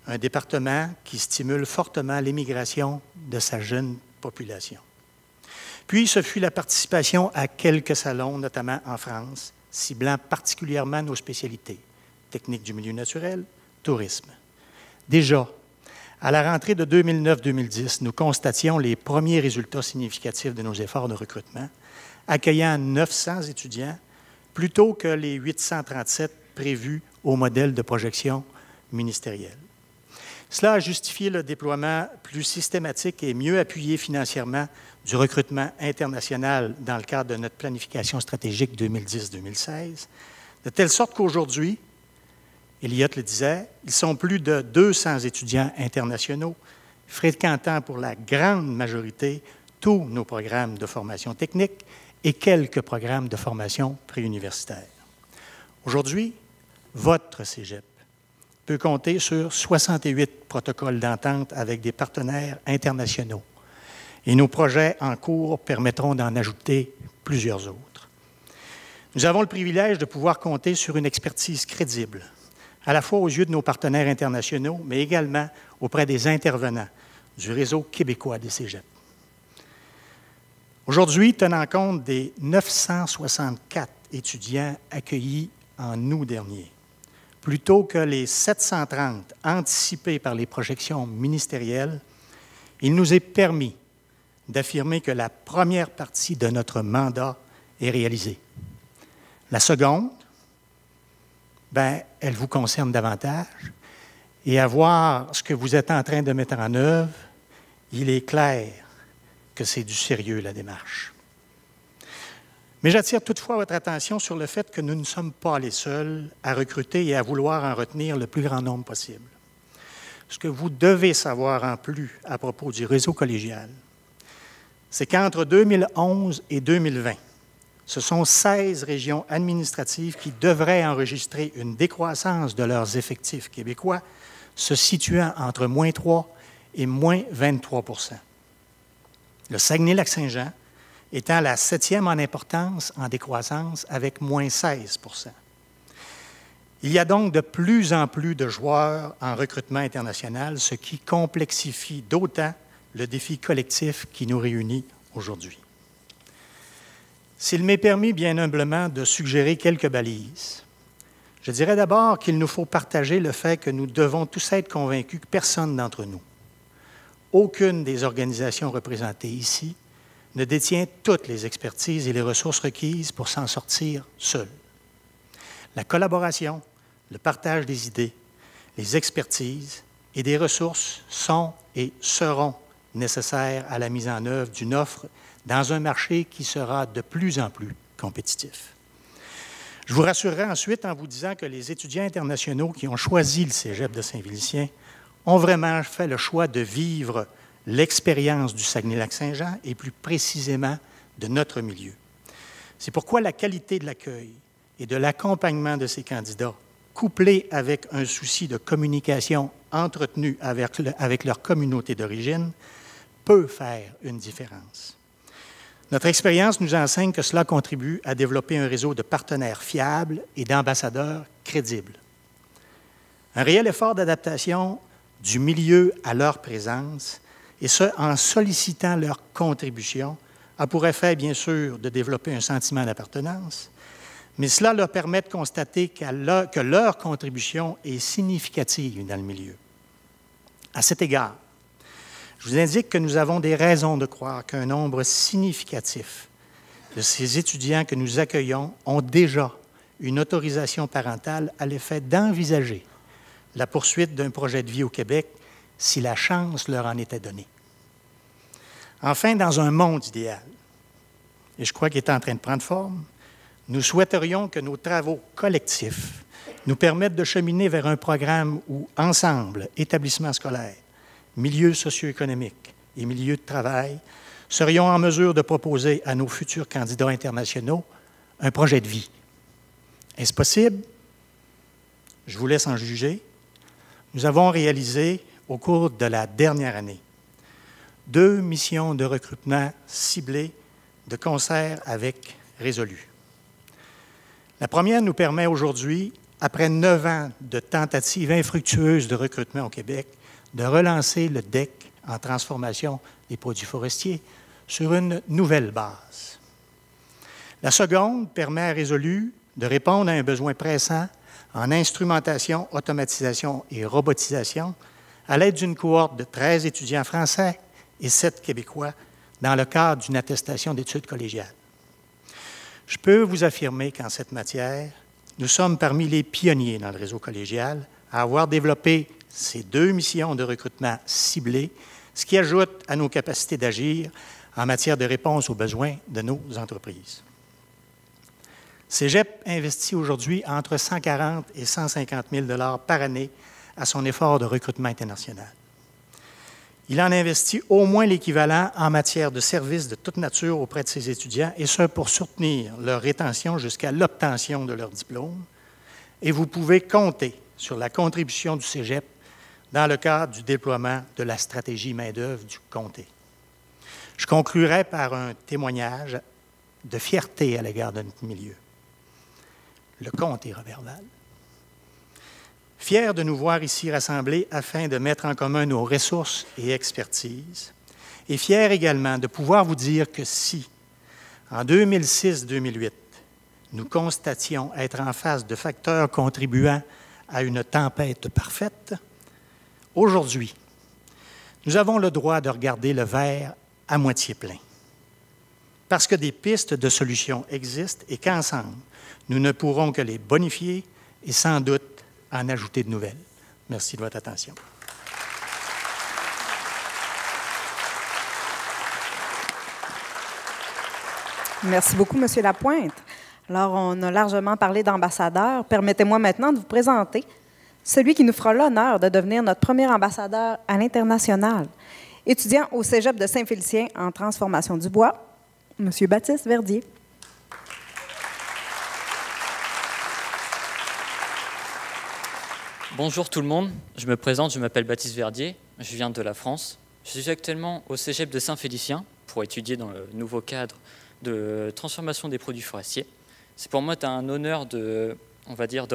un département qui stimule fortement l'émigration de sa jeune population. Puis, ce fut la participation à quelques salons, notamment en France, ciblant particulièrement nos spécialités, techniques du milieu naturel, tourisme. Déjà, à la rentrée de 2009-2010, nous constations les premiers résultats significatifs de nos efforts de recrutement, accueillant 900 étudiants plutôt que les 837 prévus au modèle de projection ministérielle. Cela a justifié le déploiement plus systématique et mieux appuyé financièrement du recrutement international dans le cadre de notre planification stratégique 2010-2016, de telle sorte qu'aujourd'hui, Elliott le disait, ils sont plus de 200 étudiants internationaux, fréquentant pour la grande majorité tous nos programmes de formation technique et quelques programmes de formation préuniversitaire. Aujourd'hui, votre cégep peut compter sur 68 protocoles d'entente avec des partenaires internationaux. Et nos projets en cours permettront d'en ajouter plusieurs autres. Nous avons le privilège de pouvoir compter sur une expertise crédible, à la fois aux yeux de nos partenaires internationaux, mais également auprès des intervenants du réseau québécois des cégeps. Aujourd'hui, tenant compte des 964 étudiants accueillis en août dernier, plutôt que les 730 anticipés par les projections ministérielles, il nous est permis d'affirmer que la première partie de notre mandat est réalisée. La seconde, bien, elle vous concerne davantage. Et à voir ce que vous êtes en train de mettre en œuvre, il est clair que c'est du sérieux, la démarche. Mais j'attire toutefois votre attention sur le fait que nous ne sommes pas les seuls à recruter et à vouloir en retenir le plus grand nombre possible. Ce que vous devez savoir en plus à propos du réseau collégial, c'est qu'entre 2011 et 2020, ce sont 16 régions administratives qui devraient enregistrer une décroissance de leurs effectifs québécois se situant entre moins 3 et moins 23 %. Le Saguenay-Lac-Saint-Jean étant la 7e en importance en décroissance avec moins 16 %. Il y a donc de plus en plus de joueurs en recrutement international, ce qui complexifie d'autant le défi collectif qui nous réunit aujourd'hui. S'il m'est permis bien humblement de suggérer quelques balises, je dirais d'abord qu'il nous faut partager le fait que nous devons tous être convaincus que personne d'entre nous, aucune des organisations représentées ici, ne détient toutes les expertises et les ressources requises pour s'en sortir seul. La collaboration, le partage des idées, les expertises et des ressources sont et seront nécessaires à la mise en œuvre d'une offre dans un marché qui sera de plus en plus compétitif. Je vous rassurerai ensuite en vous disant que les étudiants internationaux qui ont choisi le Cégep de Saint-Félicien ont vraiment fait le choix de vivre l'expérience du Saguenay-Lac-Saint-Jean et plus précisément de notre milieu. C'est pourquoi la qualité de l'accueil et de l'accompagnement de ces candidats, couplé avec un souci de communication entretenu avec leur communauté d'origine, peut faire une différence. Notre expérience nous enseigne que cela contribue à développer un réseau de partenaires fiables et d'ambassadeurs crédibles. Un réel effort d'adaptation du milieu à leur présence, et ce, en sollicitant leur contribution, a pour effet, bien sûr, de développer un sentiment d'appartenance, mais cela leur permet de constater que leur contribution est significative dans le milieu. À cet égard, je vous indique que nous avons des raisons de croire qu'un nombre significatif de ces étudiants que nous accueillons ont déjà une autorisation parentale à l'effet d'envisager la poursuite d'un projet de vie au Québec si la chance leur en était donnée. Enfin, dans un monde idéal, et je crois qu'il est en train de prendre forme, nous souhaiterions que nos travaux collectifs nous permettent de cheminer vers un programme où, ensemble, établissements scolaires, milieux socio-économiques et milieux de travail, serions en mesure de proposer à nos futurs candidats internationaux un projet de vie. Est-ce possible? Je vous laisse en juger. Nous avons réalisé, au cours de la dernière année, 2 missions de recrutement ciblées de concert avec Résolu. La première nous permet aujourd'hui, après 9 ans de tentatives infructueuses de recrutement au Québec, de relancer le DEC en transformation des produits forestiers sur une nouvelle base. La seconde permet à Résolu de répondre à un besoin pressant en instrumentation, automatisation et robotisation à l'aide d'une cohorte de 13 étudiants français et 7 Québécois dans le cadre d'une attestation d'études collégiales. Je peux vous affirmer qu'en cette matière, nous sommes parmi les pionniers dans le réseau collégial à avoir développé ces 2 missions de recrutement ciblées, ce qui ajoute à nos capacités d'agir en matière de réponse aux besoins de nos entreprises. Cégep investit aujourd'hui entre 140 et 150 000 $ par année à son effort de recrutement international. Il en investit au moins l'équivalent en matière de services de toute nature auprès de ses étudiants, et ce pour soutenir leur rétention jusqu'à l'obtention de leur diplôme. Et vous pouvez compter sur la contribution du Cégep dans le cadre du déploiement de la stratégie main-d'œuvre du comté. Je conclurai par un témoignage de fierté à l'égard de notre milieu. Le comté Roberval. Fier de nous voir ici rassemblés afin de mettre en commun nos ressources et expertises, et fier également de pouvoir vous dire que si, en 2006-2008, nous constations être en face de facteurs contribuant à une tempête parfaite, aujourd'hui, nous avons le droit de regarder le verre à moitié plein. Parce que des pistes de solutions existent et qu'ensemble, nous ne pourrons que les bonifier et sans doute en ajouter de nouvelles. Merci de votre attention. Merci beaucoup, M. Lapointe. Alors, on a largement parlé d'ambassadeur. Permettez-moi maintenant de vous présenter celui qui nous fera l'honneur de devenir notre premier ambassadeur à l'international. Étudiant au Cégep de Saint-Félicien en transformation du bois, M. Baptiste Verdier. Bonjour tout le monde, je me présente, je m'appelle Baptiste Verdier, je viens de la France. Je suis actuellement au Cégep de Saint-Félicien pour étudier dans le nouveau cadre de transformation des produits forestiers. C'est pour moi un honneur de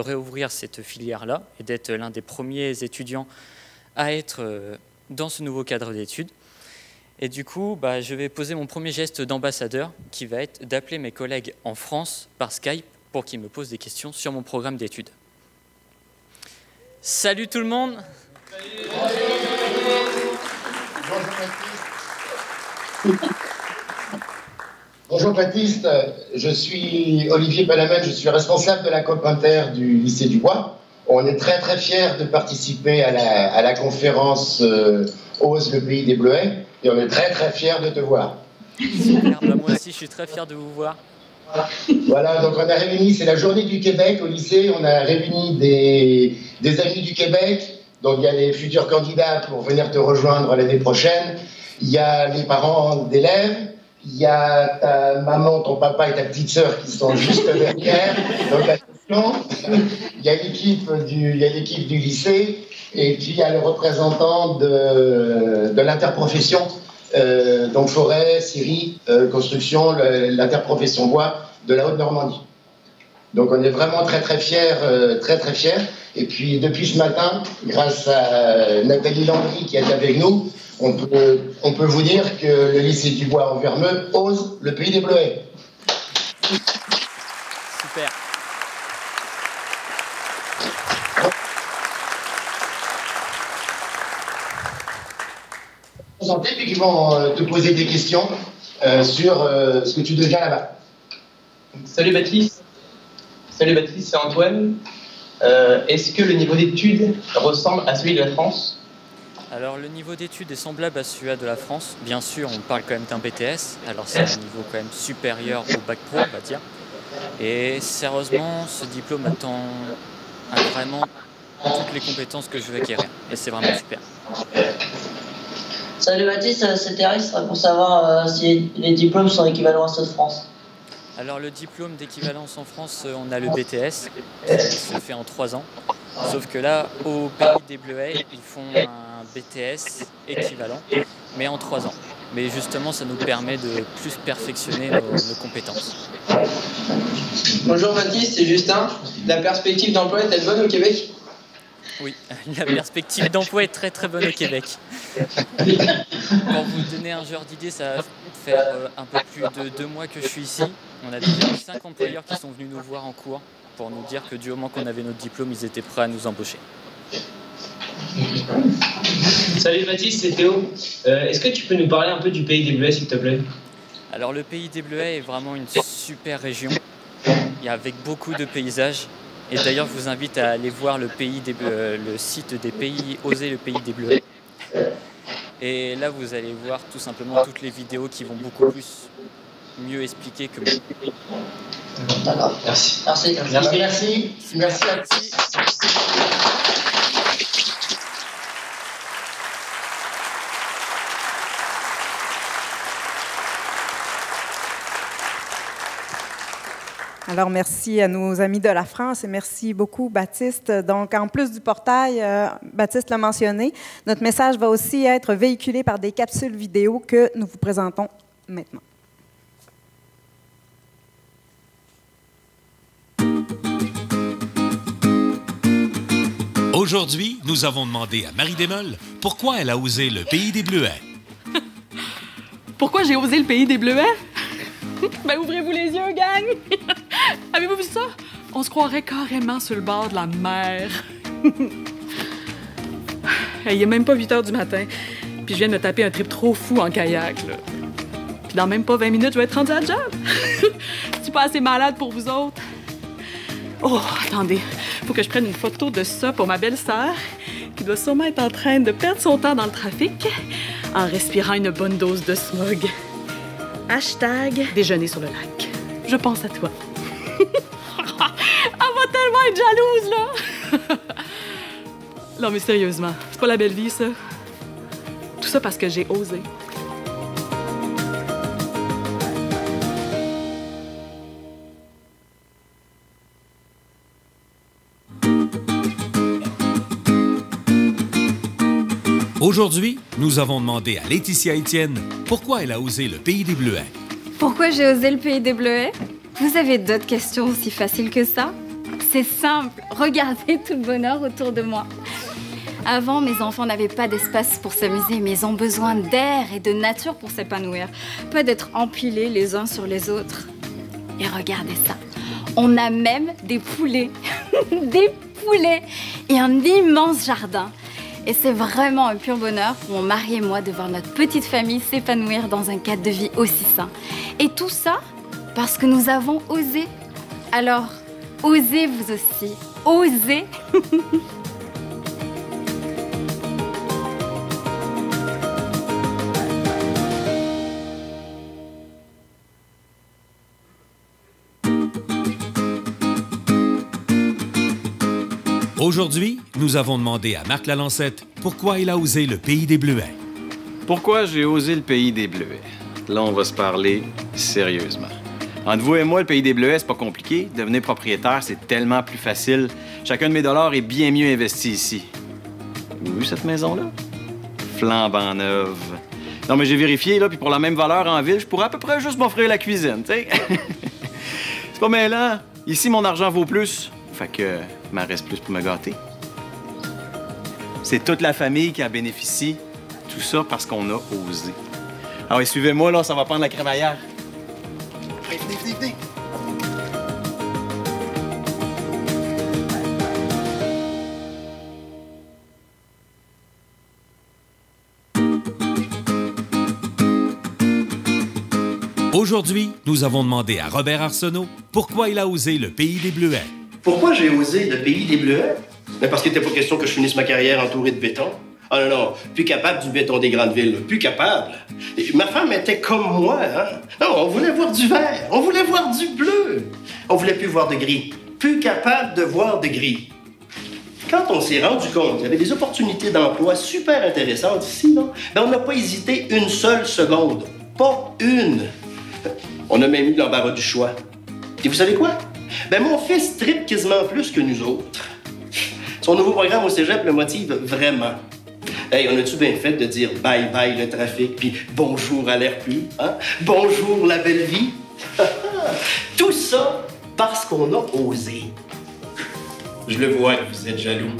réouvrir cette filière-là et d'être l'un des premiers étudiants à être dans ce nouveau cadre d'études. Et du coup, je vais poser mon premier geste d'ambassadeur qui va être d'appeler mes collègues en France par Skype pour qu'ils me posent des questions sur mon programme d'études. Salut tout le monde. Salut. Bonjour Baptiste, je suis Olivier Palamède, je suis responsable de la COP Inter du lycée du Bois. On est très fiers de participer à la conférence Ose le pays des Bleuets. Et on est très très fiers de te voir. Super, bah, moi aussi, je suis très fier de vous voir. Voilà, donc on a réuni, c'est la journée du Québec au lycée, on a réuni des amis du Québec, donc il y a les futurs candidats pour venir te rejoindre l'année prochaine, il y a les parents d'élèves, il y a ta maman, ton papa et ta petite sœur qui sont juste derrière, donc attention, il y a l'équipe du lycée, et puis il y a le représentant de l'interprofession, donc forêt, scierie, construction, l'interprofession bois de la Haute-Normandie. Donc on est vraiment très très fiers, Et puis depuis ce matin, grâce à Nathalie Landry qui est avec nous, on peut vous dire que le lycée du Bois en Vermeux ose le pays des Bleuets. Super. Puis qui vont te poser des questions sur ce que tu deviens là-bas. Salut Baptiste, c'est Antoine. Est-ce que le niveau d'études ressemble à celui de la France? Alors le niveau d'études est semblable à celui de la France. Bien sûr, on parle quand même d'un BTS, alors c'est un niveau quand même supérieur au bac pro, on va dire. Et sérieusement, ce diplôme a vraiment toutes les compétences que je veux acquérir. Et c'est vraiment super. Salut Baptiste, c'est Thierry, ce serait pour savoir si les diplômes sont équivalents à ceux de France. Alors le diplôme d'équivalence en France, on a le BTS, qui se fait en 3 ans. Sauf que là, au pays des Bleuets, ils font un BTS équivalent, mais en 3 ans. Mais justement, ça nous permet de plus perfectionner nos compétences. Bonjour Baptiste, c'est Justin. La perspective d'emploi est-elle bonne au Québec? Oui, la perspective d'emploi est très très bonne au Québec. Pour vous donner un genre d'idée, ça va faire un peu plus de 2 mois que je suis ici. On a déjà 5 employeurs qui sont venus nous voir en cours pour nous dire que du moment qu'on avait notre diplôme, ils étaient prêts à nous embaucher. Salut Baptiste, c'est Théo. Est-ce que tu peux nous parler un peu du pays des Bleuets, s'il te plaît? Alors le pays des Bleuets est vraiment une super région, avec beaucoup de paysages. Et d'ailleurs, je vous invite à aller voir le site des pays, Oser le pays des Bleuets. Et là, vous allez voir tout simplement toutes les vidéos qui vont beaucoup mieux expliquer que moi. D'accord. Merci. Merci à tous. Alors, merci à nos amis de la France et merci beaucoup, Baptiste. Donc, en plus du portail, Baptiste l'a mentionné, notre message va aussi être véhiculé par des capsules vidéo que nous vous présentons maintenant. Aujourd'hui, nous avons demandé à Marie Desmolles pourquoi elle a osé le pays des Bleuets. Pourquoi j'ai osé le pays des Bleuets? Ben, ouvrez-vous les yeux, gang! Avez-vous vu ça? On se croirait carrément sur le bord de la mer. Il n'est même pas 8 heures du matin, puis je viens de me taper un trip trop fou en kayak, là. Puis dans même pas 20 minutes, je vais être rendue à la job. C'est pas assez malade pour vous autres? Oh, attendez, faut que je prenne une photo de ça pour ma belle-sœur, qui doit sûrement être en train de perdre son temps dans le trafic en respirant une bonne dose de smog. Hashtag déjeuner sur le lac. Je pense à toi. Elle va tellement être jalouse, là! Non, mais sérieusement, c'est pas la belle vie, ça. Tout ça parce que j'ai osé. Aujourd'hui, nous avons demandé à Laetitia Étienne pourquoi elle a osé le pays des Bleuets. Pourquoi j'ai osé le pays des Bleuets? Vous avez d'autres questions aussi faciles que ça? C'est simple, regardez tout le bonheur autour de moi. Avant, mes enfants n'avaient pas d'espace pour s'amuser, mais ils ont besoin d'air et de nature pour s'épanouir, pas d'être empilés les uns sur les autres. Et regardez ça, on a même des poulets, des poulets et un immense jardin. Et c'est vraiment un pur bonheur pour mon mari et moi de voir notre petite famille s'épanouir dans un cadre de vie aussi sain. Et tout ça parce que nous avons osé. Alors, osez vous aussi. Osez. Aujourd'hui, nous avons demandé à Marc Lalancette pourquoi il a osé le pays des Bleuets. Pourquoi j'ai osé le pays des Bleuets? Là, on va se parler sérieusement. Entre vous et moi, le pays des Bleuets, c'est pas compliqué. Devenir propriétaire, c'est tellement plus facile. Chacun de mes dollars est bien mieux investi ici. Vous avez vu cette maison-là? Flambant neuve. Non, mais j'ai vérifié, là, puis pour la même valeur en ville, je pourrais à peu près juste m'offrir la cuisine, tu sais. C'est pas mêlant. Ici, mon argent vaut plus. Fait que m'en reste plus pour me gâter. C'est toute la famille qui en bénéficie. Tout ça parce qu'on a osé. Ah oui, suivez-moi, là, ça va prendre la crémaillère. Venez. Aujourd'hui, nous avons demandé à Robert Arsenault pourquoi il a osé le pays des Bleuets. Pourquoi j'ai osé le pays des Bleuets? Ben parce qu'il n'était pas question que je finisse ma carrière entouré de béton. Ah non, plus capable du béton des grandes villes, plus capable. Et ma femme était comme moi, hein? Non, on voulait voir du vert, on voulait voir du bleu. On voulait plus voir de gris, plus capable de voir de gris. Quand on s'est rendu compte qu'il y avait des opportunités d'emploi super intéressantes ici, là, ben on n'a pas hésité une seule seconde. Pas une. On a même eu l'embarras du choix. Et vous savez quoi? Ben mon fils tripe quasiment plus que nous autres. Son nouveau programme au cégep le motive vraiment. Hey, on a-tu bien fait de dire bye-bye le trafic, puis bonjour à l'air pur, hein? Bonjour la belle vie? Tout ça parce qu'on a osé. Je le vois que vous êtes jaloux.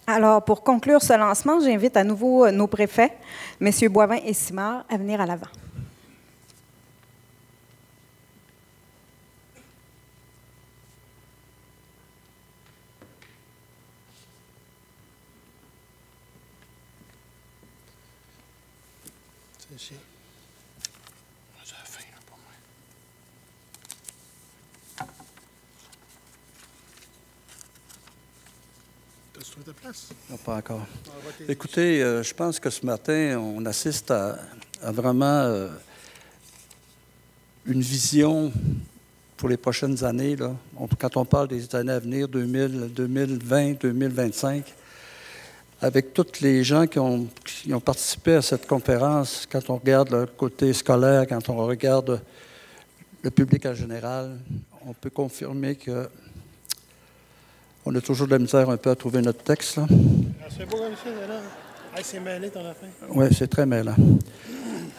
Alors, pour conclure ce lancement, j'invite à nouveau nos préfets, M. Boivin et Simard, à venir à l'avant. C'est ici. Ça a faim, là, pour moi. T'as trouvé ta place? Non, pas encore. Écoutez, je pense que ce matin, on assiste à vraiment une vision pour les prochaines années. Là. Quand on parle des années à venir, 2020, 2025, avec tous les gens qui ont participé à cette conférence, quand on regarde le côté scolaire, quand on regarde le public en général, on peut confirmer que on a toujours de la misère un peu à trouver notre texte. Là. C'est beau comme ça, là. C'est mêlé ton affaire. Oui, c'est très mêlant.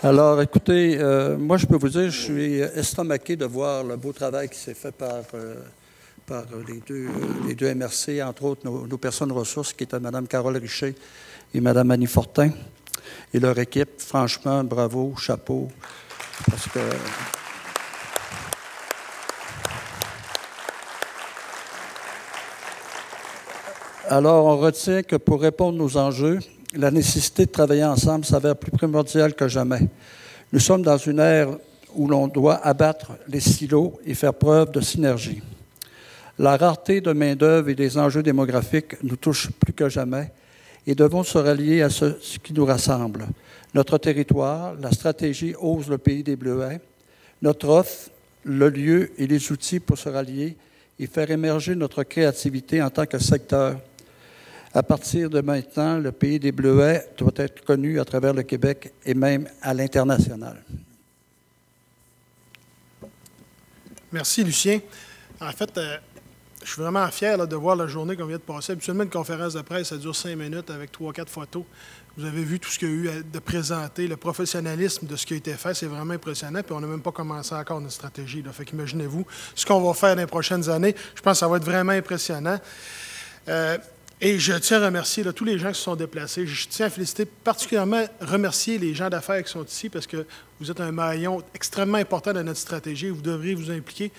Alors, écoutez, moi, je peux vous dire, je suis estomaqué de voir le beau travail qui s'est fait par les deux MRC, entre autres nos personnes ressources, qui étaient Mme Carole Richer et Mme Annie Fortin, et leur équipe. Franchement, bravo, chapeau, parce que... Alors, on retient que pour répondre aux enjeux, la nécessité de travailler ensemble s'avère plus primordiale que jamais. Nous sommes dans une ère où l'on doit abattre les silos et faire preuve de synergie. La rareté de main-d'œuvre et des enjeux démographiques nous touchent plus que jamais et devons se rallier à ce qui nous rassemble. Notre territoire, la stratégie Ose le pays des Bleuets, notre offre, le lieu et les outils pour se rallier et faire émerger notre créativité en tant que secteur. À partir de maintenant, le pays des Bleuets doit être connu à travers le Québec et même à l'international. Merci, Lucien. En fait, je suis vraiment fier là, de voir la journée qu'on vient de passer. Habituellement, une conférence de presse, ça dure 5 minutes avec 3-4 photos. Vous avez vu tout ce qu'il y a eu de présenter, le professionnalisme de ce qui a été fait, c'est vraiment impressionnant. Puis on n'a même pas commencé encore notre stratégie. Là. Fait qu'imaginez-vous ce qu'on va faire dans les prochaines années. Je pense que ça va être vraiment impressionnant. Et je tiens à remercier là, tous les gens qui se sont déplacés. Je tiens à féliciter, particulièrement remercier les gens d'affaires qui sont ici parce que vous êtes un maillon extrêmement important de notre stratégie. Vous devriez vous impliquer.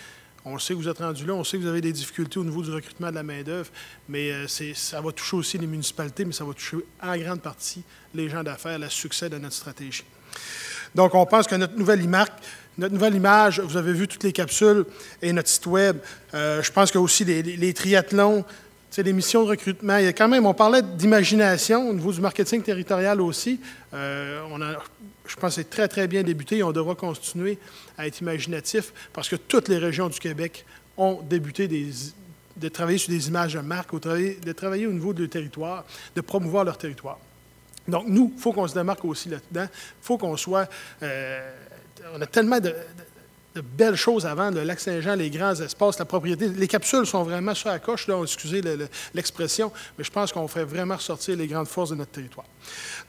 On sait que vous êtes rendu là, on sait que vous avez des difficultés au niveau du recrutement de la main-d'œuvre, mais ça va toucher aussi les municipalités, mais ça va toucher en grande partie les gens d'affaires, le succès de notre stratégie. Donc, on pense que notre nouvelle IMARC notre nouvelle image, vous avez vu toutes les capsules et notre site web. Je pense qu'il y a aussi les triathlons, les missions de recrutement. Il y a quand même, on parlait d'imagination au niveau du marketing territorial aussi. Je pense que c'est très, très bien débuté et on devra continuer à être imaginatif parce que toutes les régions du Québec ont débuté de travailler sur des images de marque, de travailler au niveau de leur territoire, de promouvoir leur territoire. Donc, nous, il faut qu'on se démarque aussi là-dedans. Il faut qu'on soit... on a tellement de belles choses avant, le Lac-Saint-Jean, les grands espaces, la propriété. Les capsules sont vraiment sur la coche, là, excusez l'expression, mais je pense qu'on ferait vraiment ressortir les grandes forces de notre territoire.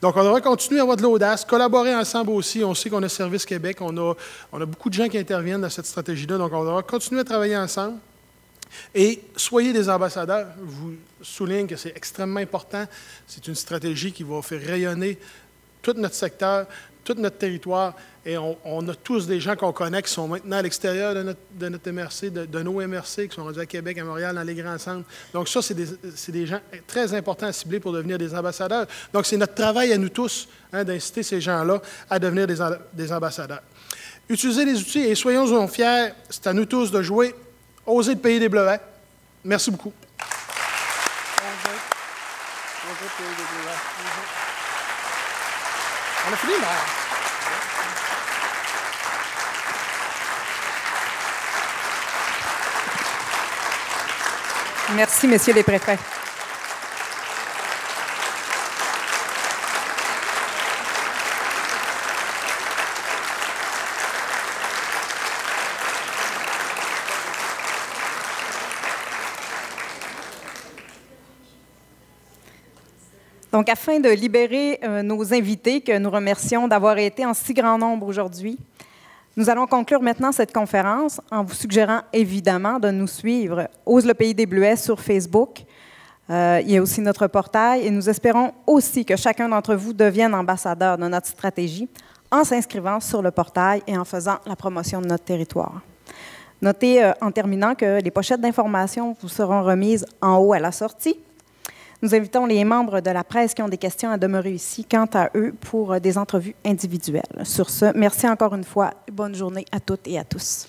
Donc, on devrait continuer à avoir de l'audace, collaborer ensemble aussi. On sait qu'on a Service Québec, on a beaucoup de gens qui interviennent dans cette stratégie-là, donc on devrait continuer à travailler ensemble. Et soyez des ambassadeurs. Je vous souligne que c'est extrêmement important. C'est une stratégie qui va faire rayonner tout notre secteur, tout notre territoire. Et on a tous des gens qu'on connaît qui sont maintenant à l'extérieur de notre MRC, de nos MRC, qui sont rendus à Québec, à Montréal, dans les grands centres. Donc ça, c'est des gens très importants à cibler pour devenir des ambassadeurs. Donc c'est notre travail à nous tous d'inciter ces gens-là à devenir des ambassadeurs. Utilisez les outils et soyons-en fiers. C'est à nous tous de jouer. Osez le pays des Bleuets. Merci beaucoup. On a fini, là. Merci, messieurs les préfets. Donc, afin de libérer nos invités, que nous remercions d'avoir été en si grand nombre aujourd'hui, nous allons conclure maintenant cette conférence en vous suggérant évidemment de nous suivre Ose le pays des Bleuets sur Facebook. Il y a aussi notre portail et nous espérons aussi que chacun d'entre vous devienne ambassadeur de notre stratégie en s'inscrivant sur le portail et en faisant la promotion de notre territoire. Notez en terminant que les pochettes d'information vous seront remises en haut à la sortie. Nous invitons les membres de la presse qui ont des questions à demeurer ici, quant à eux, pour des entrevues individuelles. Sur ce, merci encore une fois et bonne journée à toutes et à tous.